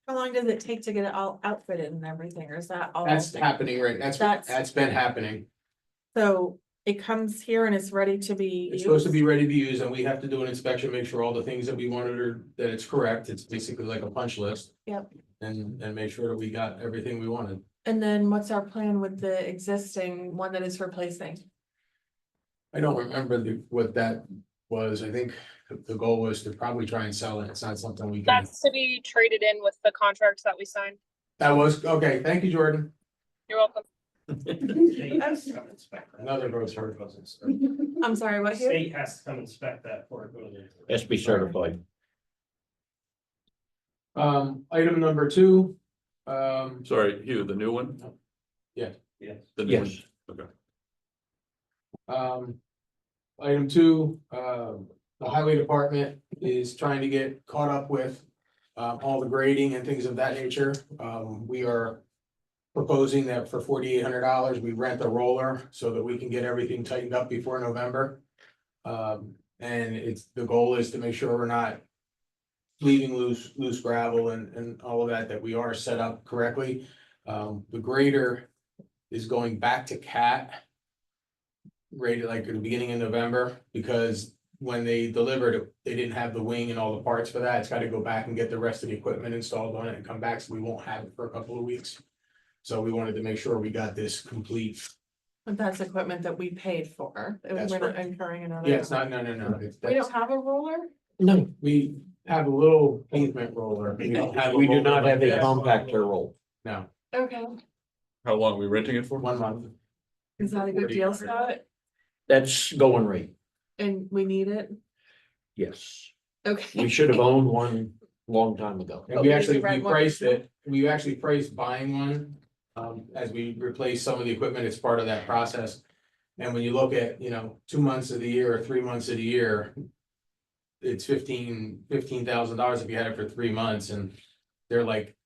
How long does it take to get it all outfitted and everything, or is that all? that's happening right, that's been happening. So it comes here and it's ready to be It's supposed to used? be ready to be used, and we have to do an inspection, make sure all the things that we wanted are, that it's correct. It's basically like a punch list. Yep. And make sure that we got everything we wanted. And then what's our plan with the existing one that is replacing? I don't remember what that was. I think the goal was to probably try and sell it. It's not something we can. That's to be traded in with the contracts that we signed. That was, okay, thank you, Jordan. You're welcome. Another road serve. I'm sorry, what here? State has to come inspect that before it goes in. SB certified. Item number 2. Sorry, Hugh, the new one? Yes. The new one? Yes. Item 2, the highway department is trying to get caught up with all the grading and things of that nature. We are proposing that for $4,800, we rent a roller so that we can get everything tightened up before November. And the goal is to make sure we're not leaving loose gravel and all of that we are set up correctly. The grader is going back to CAT. Rated like at the beginning of November, because when they delivered it, they didn't have the wing and all the parts for that. It's gotta go back and get the rest of the equipment installed on it and come back, so we won't have it for a couple of weeks. So we wanted to make sure we got this complete. But that's equipment that we paid for. That's We're not right. incurring another. Yeah, it's not, no. We don't have a roller? No, We have a little pavement roller. We don't have. a we do roller not like have a that. compactor roll. No, Okay, How long are we renting it for? 1 month. is that a good deal, Scott? That's going rate, And we need it? yes. Okay. We should have owned one long time ago. And Oh, we we actually, can rent we one. priced it, we actually priced buying one. As we replace some of the equipment, it's part of that process. And when you look at, 2 months of the year or 3 months of the year. It's $15,000 if you had it for 3 months, and they're like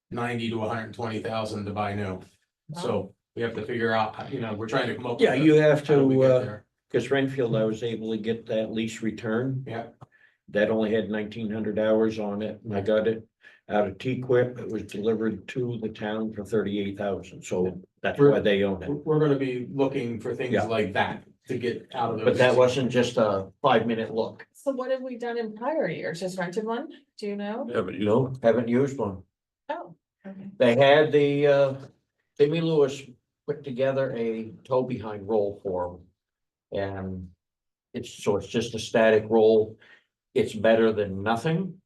90 to 120,000 to buy new. So we have to figure out, we're trying to come up. Yeah, with you have how do we get to, there. cause Renfield, I was able to get that lease return. Yeah. That only had 1,900 hours on it, and I got it out of T-Quip. It was delivered to the town for 38,000, so that's why they own it. We're gonna be looking for things Yeah. like that to get out of those. But that wasn't just a 5-minute look. So what have we done in prior years? Just rented one? Do you know? Yeah, but you No, haven't used one. Oh, okay. They had Timmy Lewis put together a tow behind roll for them. And it's just a static roll. It's better than nothing.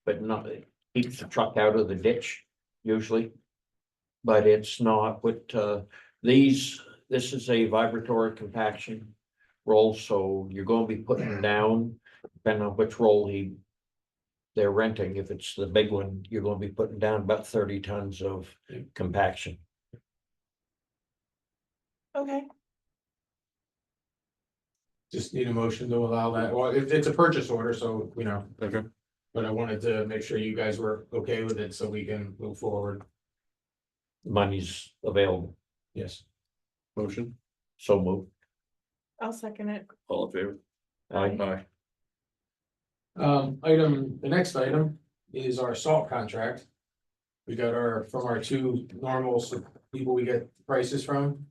But not, it keeps the truck out of the ditch usually. But it's not what, this is a vibratory compaction roll, so you're gonna be putting down, depending on which roll they're renting. If it's the big one, you're gonna be putting down about 30 tons of compaction. Okay, Just need a motion to allow that, well, it's a purchase order, so, Okay. but I wanted to make sure you guys were okay with it so we can move forward. Money's available, Yes. Motion, so move. I'll second it. all in favor? Aye. The next item is our salt contract. We got from our 2 normal people we get prices from.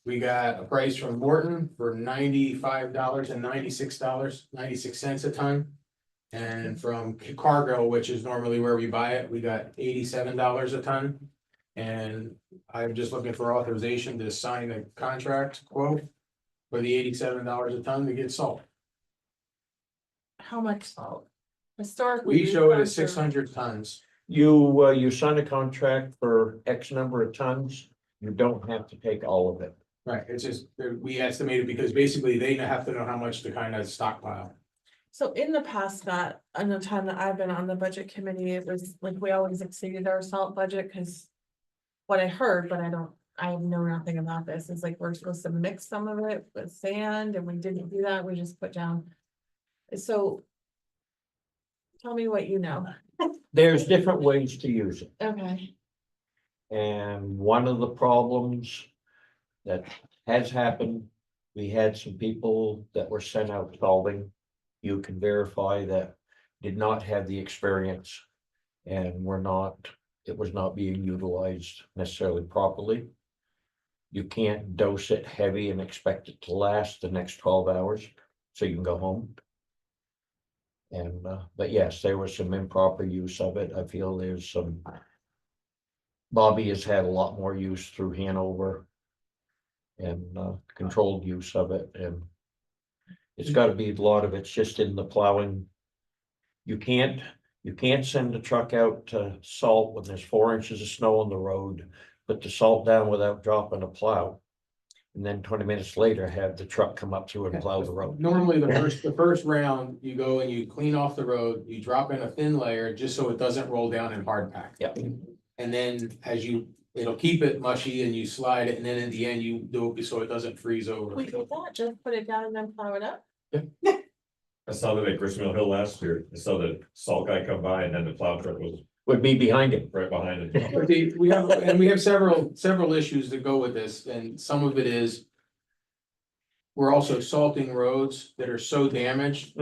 We got a price from Morton for $95.96 a ton. And from Cargill, which is normally where we buy it, we got $87 a ton. And I'm just looking for authorization to sign a contract quote for the $87 a ton to get salt. How much salt? Historically. We we've show it gone as through- 600 tons. You sign a contract for X number of tons, you don't have to take all of it. Right, it's just, we estimated because basically they have to know how much to kind of stockpile. So in the past, Scott, in the time that I've been on the budget committee, it was like we always exceeded our salt budget, cause. What I heard, but I know nothing about this, is like we're supposed to mix some of it with sand, and we didn't do that, we just put down. So. Tell me what you know. There's different ways to use it. Okay, And one of the problems that has happened, we had some people that were sent out salting. You can verify that did not have the experience and it was not being utilized necessarily properly. You can't dose it heavy and expect it to last the next 12 hours, so you can go home. And, but yes, there was some improper use of it. I feel there's some. Bobby has had a lot more use through Hanover. And, controlled use of it, and. It's gotta be, a lot of it's just in the plowing. You can't send a truck out to salt when there's 4 inches of snow on the road, put the salt down without dropping a plow. And then 20 minutes later, have the truck come up through and plow the road. Normally, the first round, you go and you clean off the road, you drop in a thin layer just so it doesn't roll down in hard pack. Yep. And then it'll keep it mushy and you slide it, and then in the end you do it so it doesn't freeze over. we did that, just put it down and then plow it up. I saw that at Gristmill Hill last year. I saw the salt guy come by and then the plow truck was Would be behind him. right behind it. But we have several issues that go with this, and some of it is. We're also salting roads that are so damaged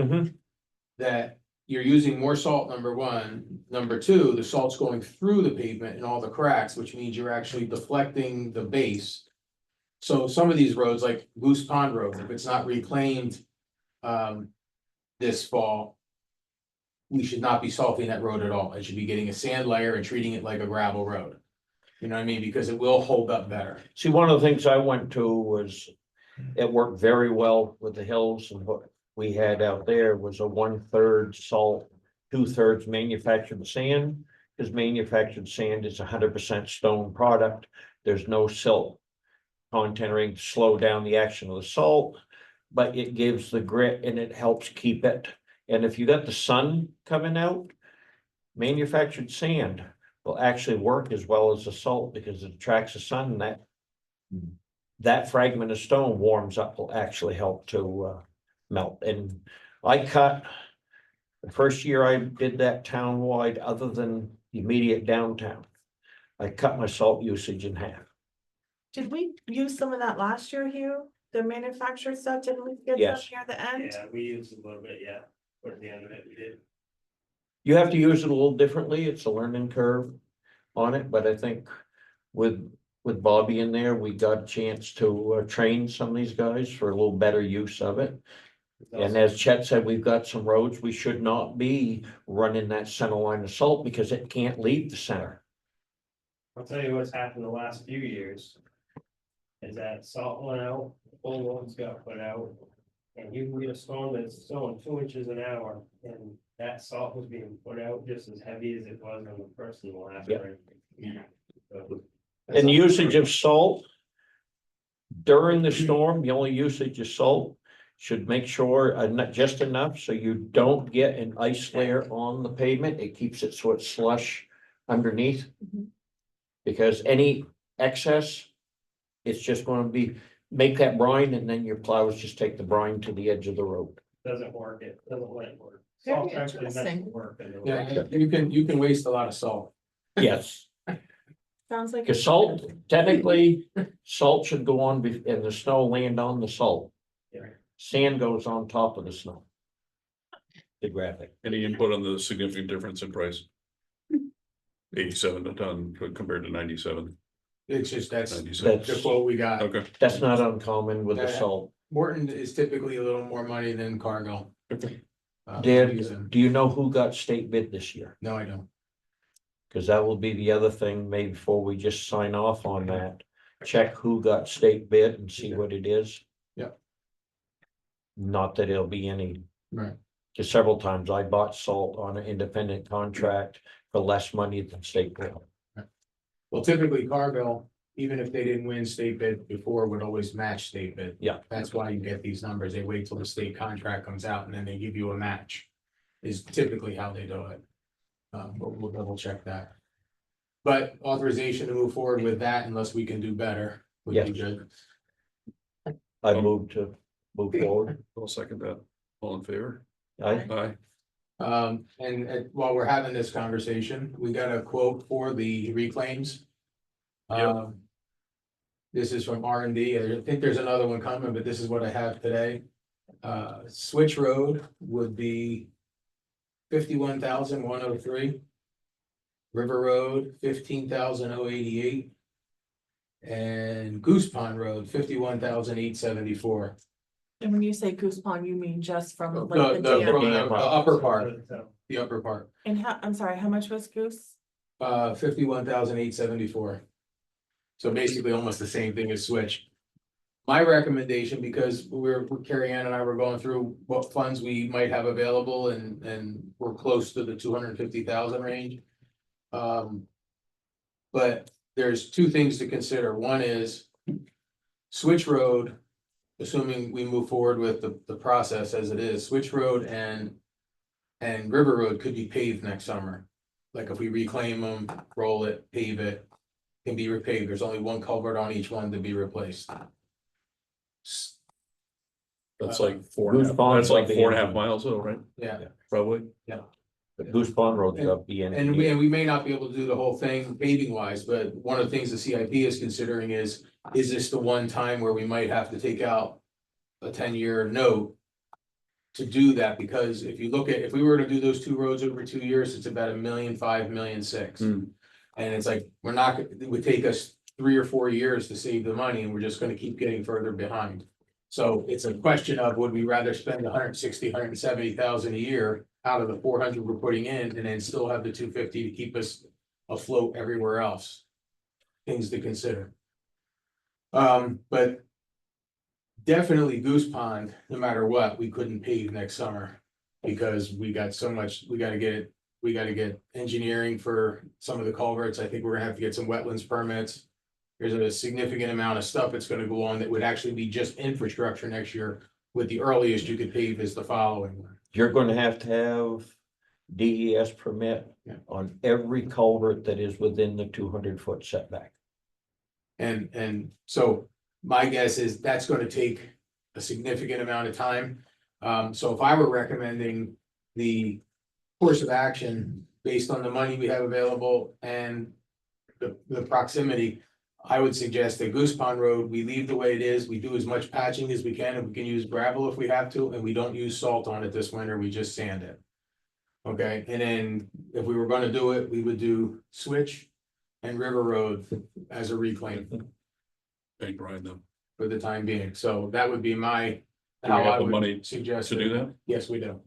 that you're using more salt, number one. Number two, the salt's going through the pavement and all the cracks, which means you're actually deflecting the base. So some of these roads, like Goose Pond Road, if it's not reclaimed, this fall, we should not be salting that road at all. It should be getting a sand layer and treating it like a gravel road. You know what I mean? Because it will hold up better. See, one of the things I went to was, it worked very well with the hills, and what we had out there was a 1/3 salt, 2/3 manufactured sand. Because manufactured sand is 100% stone product, there's no silt content or anything to slow down the action of the salt. But it gives the grit and it helps keep it, and if you got the sun coming out, manufactured sand will actually work as well as the salt because it attracts the sun, and that fragment of stone warms up will actually help to melt. And I cut, the first year I did that townwide, other than the immediate downtown, I cut my salt usage in half. Did we use some of that last year, Hugh? The manufactured stuff, didn't we get Yes. some near the end? Yeah, we used a little bit, yeah, towards the end of it, we did. You have to use it a little differently, it's a learning curve on it, but I think with Bobby in there, we got a chance to train some of these guys for a little better use of it. And as Chet said, we've got some roads, we should not be running that center line of salt because it can't leave the center. I'll tell you what's happened the last few years. Is that salt went out, full loads got put out. And you can get a storm that's snowing 2 inches an hour, and that salt was being put out just as heavy as it was on the first and the last Yep. rain. So, And the usage of salt during the storm, the only usage of salt should make sure not just enough so you don't get an ice layer on the pavement. It keeps it so it's slush underneath. Mhm. Because any excess, it's just gonna make that brine, and then your plows just take the brine to the edge of the road. Doesn't work, it doesn't let it work. Very Salt actually meant to interesting. work. in the- Yeah, you can waste a lot of salt. Yes, Sounds like. because salt, technically, salt should go on and the snow land on the salt. Yeah. Sand goes on top of the snow. The graphic. Any input on the significant difference in price? 87 a ton compared to 97, It's just, that's 97. the quote we got. Okay, That's not uncommon with the salt. Morton is typically a little more money than Cargill. okay. Did, do you know who got state bid this year? No, I don't. Cause that will be the other thing, maybe before we just sign off on that, check who got state bid and see what it is. Yep. Not that it'll be any, Right. cause several times I bought salt on an independent contract for less money than state bid. Well, typically Cargill, even if they didn't win state bid before, would always match state bid. Yeah. That's why you get these numbers. They wait till the state contract comes out and then they give you a match. Is typically how they do it. But we'll double check that. But authorization to move forward with that unless we can do better would be Yes. good. I moved to move forward. I'll second that. All in favor? I, Aye. And while we're having this conversation, we got a quote for the reclaims. Yep. This is from R&D. I think there's another one coming, but this is what I have today. Switch Road would be 51,103. River Road, 15,088. And Goose Pond Road, 51,874. And when you say Goose Pond, you mean just from The, like the the, dam? from the upper part, So, the upper part, And how, I'm sorry, how much was Goose? 51,874. So basically almost the same thing as Switch. My recommendation, because Carrie Ann and I were going through what funds we might have available and we're close to the 250,000 range. But there's two things to consider. One is Switch Road, assuming we move forward with the process as it is, Switch Road and River Road could be paved next summer. Like if we reclaim them, roll it, pave it, can be repaved. There's only one culvert on each one to be replaced. That's like four and a Goose half, Pond's that's like gonna be 4.5 in- miles though, right? Yeah, Probably. Goose Pond Road's up the end. and we may not be able to do the whole thing paving wise, but one of the things the CIP is considering is this the one time where we might have to take out a 10-year note to do that? Because if you look at, if we were to do those two roads over 2 years, it's about $1.5 million, $1.6 million. Hmm. And it's like, we're not, it would take us 3 or 4 years to save the money, and we're just gonna keep getting further behind. So it's a question of, would we rather spend 160, 170,000 a year out of the 400 we're putting in, and then still have the 250 to keep us afloat everywhere else? Things to consider. But definitely Goose Pond, no matter what, we couldn't pave next summer. Because we got so much, we gotta get engineering for some of the culverts. I think we're gonna have to get some wetlands permits. There's a significant amount of stuff that's gonna go on that would actually be just infrastructure next year. With the earliest you could pave is the following one. You're gonna have to have DES permit Yeah. on every culvert that is within the 200-foot setback. And so my guess is that's gonna take a significant amount of time. So if I were recommending the course of action based on the money we have available and the proximity, I would suggest that Goose Pond Road, we leave the way it is, we do as much patching as we can, and we can use gravel if we have to, and we don't use salt on it this winter, we just sand it. Okay, and then if we were gonna do it, we would do Switch and River Road as a reclaim And grind them. for the time being, so that would be my. Do we How have I the would money suggest to do that? Yes, we do.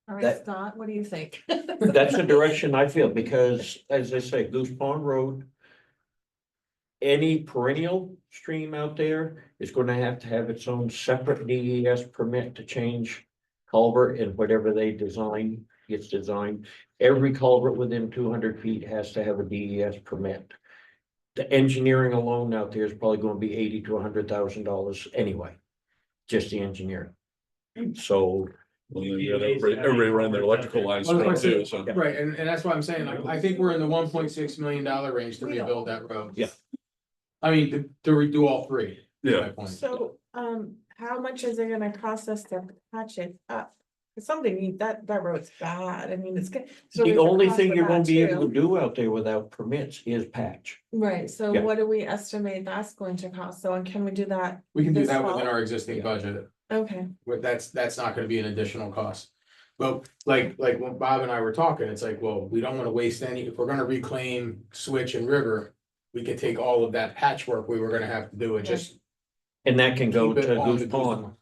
All right, That- Scott, what do you think? That's the direction I feel, because as I say, Goose Pond Road. Any perennial stream out there is gonna have to have its own separate DES permit to change culvert, and whatever they design gets designed. Every culvert within 200 feet has to have a DES permit. The engineering alone out there is probably gonna be $80,000 to $100,000 anyway, just the engineering. So, Well, then you got everybody running their electrical lines straight too, so. Right, and that's why I'm saying, like, I think we're in the $1.6 million range to rebuild that road. Yeah. I mean, to redo all three. is my Yeah, point. So, how much is it gonna cost us to patch it up? It's something, that road's bad, I mean, it's good. so the there's a only cost thing for you're gonna that be able too. to do out there without permits is patch. Right, so Yeah. what do we estimate that's going to cost? So, and can we do that? We can do this that within fall? our existing budget, Okay, but that's not gonna be an additional cost. But like when Bob and I were talking, it's like, well, we don't wanna waste any, if we're gonna reclaim Switch and River. We could take all of that patchwork we were gonna have to do and just. And that can go keep it to on Goose the Pond.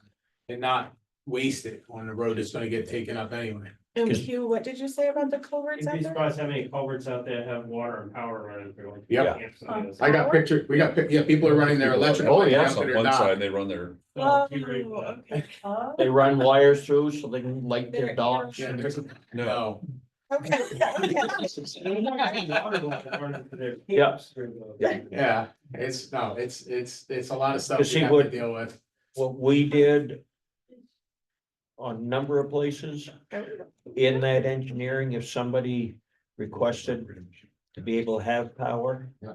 And not waste it on the road that's gonna get taken up anyway. and 'Cause- Hugh, what did you say about the culverts You'd out be there? surprised how many culverts out there have water and power running through them. Yep. Yeah. I got picture, yeah, people are running their electrical. Oh, yeah. lines down on to their one dock. side, they run their, Oh, If you read, okay. Oh, They run wires through so they can light their There- docks. Yeah, there's, no, no, Okay. Yeah. yeah, it's, no, it's a lot of stuff To see we have to what- deal with. What we did on a number of places in that engineering, if somebody requested to be able to have power, Yeah.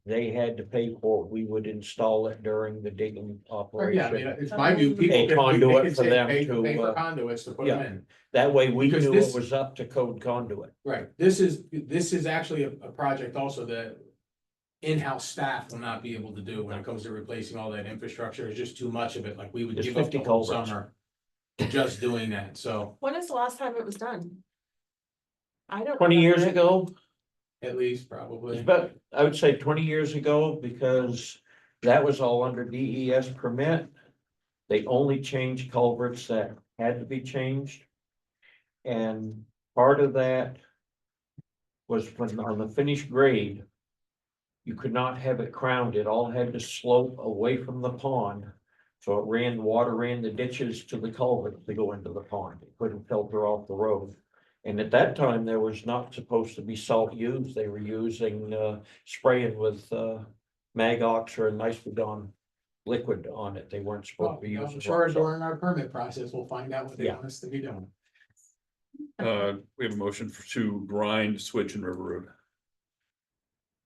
they had to pay for it. We would install it during the digging Yeah, I mean, operation. it's my view, people. A can- conduit they can for say them pay- to, Pay for uh, conduits to put yeah. them in, That way we Because knew this- it was up to code conduit. right, this is actually a project also that. In-house staff will not be able to do when it comes to replacing all that infrastructure, it's just too much of it, like we would There's give up 50 the whole culverts. summer. Just doing that, so When is the last time it was done? I don't. 20 years remember. ago, at least it's probably. about, I would say 20 years ago, because that was all under DES permit. They only changed culverts that had to be changed. And part of that was when on the finished grade, you could not have it crowned. It all had to slope away from the pond. So it ran, water ran the ditches to the culvert to go into the pond. It couldn't filter off the road. And at that time, there was not supposed to be salt used. They were using, spraying with, Magox or Nicodon liquid on it. They weren't supposed Well, to be I'm using. sure rock salt. during our permit process, we'll find out what they Yeah. want us to be doing. we have a motion to grind, Switch and River Road.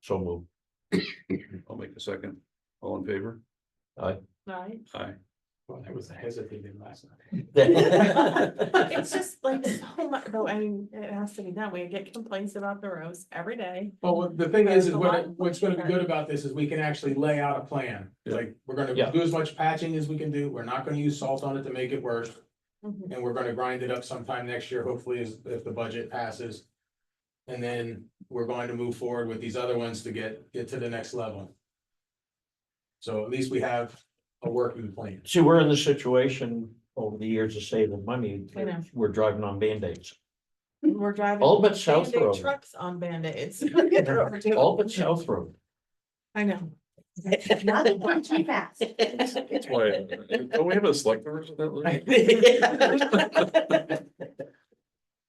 So move. I'll make a second. All in favor? Right. Aye. Well, that was hesitating last night. It's just like so much, though, I mean, it has to be done, we get complaints about the roads every day. Well, the thing is There's a lot what's gonna be of- good about this is we can actually lay out a plan. Yeah. Like, we're gonna Yeah. do as much patching as we can do, we're not gonna use salt on it to make it worse. Mhm. And we're gonna grind it up sometime next year, hopefully, if the budget passes. And then we're going to move forward with these other ones to get to the next level. So at least we have a working plan. See, we're in the situation over the years of saving money, I know. we're driving on Band-Aids. We're driving. All but South Band-Aid Road. trucks on Band-Aids. All but South Road. I know. Now they're going too fast. That's why, don't we have a select numbers of that?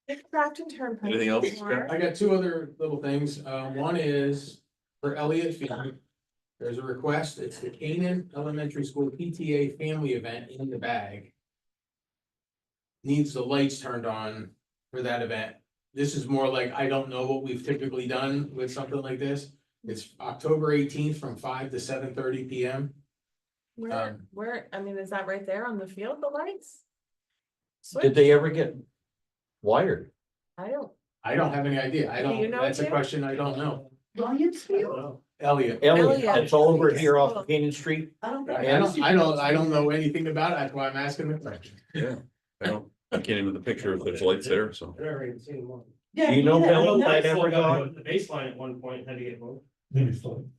Lou? Grafton Turnpike. Anything else, Mark? I got two other little things. One is for Elliott Field. There's a request. It's the Canaan Elementary School PTA family event in the bag. Needs the lights turned on for that event. This is more like, I don't know what we've typically done with something like this. It's October 18th from 5 to 7:30 PM. Where, I mean, is that right there on the field, the lights? Did they ever get wired? I don't, I don't have any idea. I Do you don't, know, that's a Jim? question I don't know. Williamsfield? Elliott. Elliot, Elliot. that's all over here off of Canaan Street. I don't. I don't know anything about it. That's why I'm asking the question. Yeah, I can't even the picture if there's lights there, so. I've never even seen one. Yeah, Do you know neither. Bill? I know I lights never still got- got the baseline at one point had to get moved.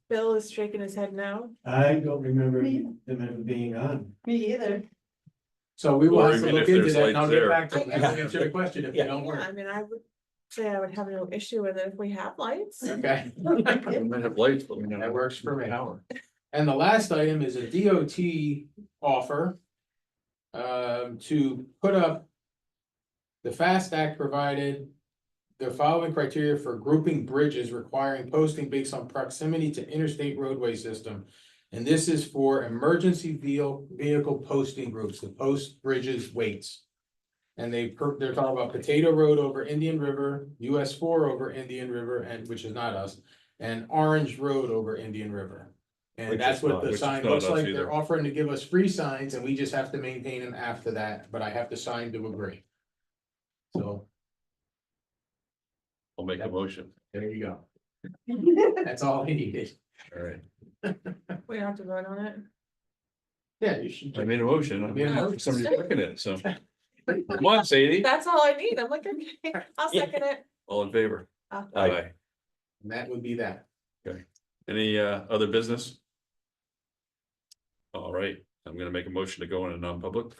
Bill is shaking his head no. I don't remember Me them ever being on. Me either. So we will Or have to even look if into there's that and I'll lights get there. back to you. I'll answer the question if they Yeah. don't Yeah, work. I mean, I would say I would have no issue with it if we have lights. Okay. We might have lights, but we don't. That works for me. Power. And the last item is a DOT offer. To put up. The FAST Act provided. The following criteria for grouping bridges requiring posting based on proximity to interstate roadway system. And this is for emergency vehicle posting groups, the post bridges weights. And they're talking about Potato Road over Indian River, US 4 over Indian River, and which is not us, and Orange Road over Indian River. And Which that's is what not- the which is sign not looks us like. either. They're offering to give us free signs and we just have to maintain them after that, but I have to sign to agree. So I'll make a motion. there you go. That's all I needed. All right. We don't have to vote on it. Yeah, you should. I made a motion. Made a motion. Somebody's looking at it, so. Come on, Sadie. That's all I need. I'm like, okay, I'll second it. All in favor? Aye. Aye. And that would be that. Any other business? All right, I'm gonna make a motion to go into non-public.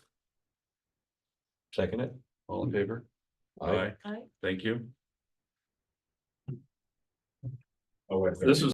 Second it. All in favor? Aye. Aye. Thank you. Oh, wait, This is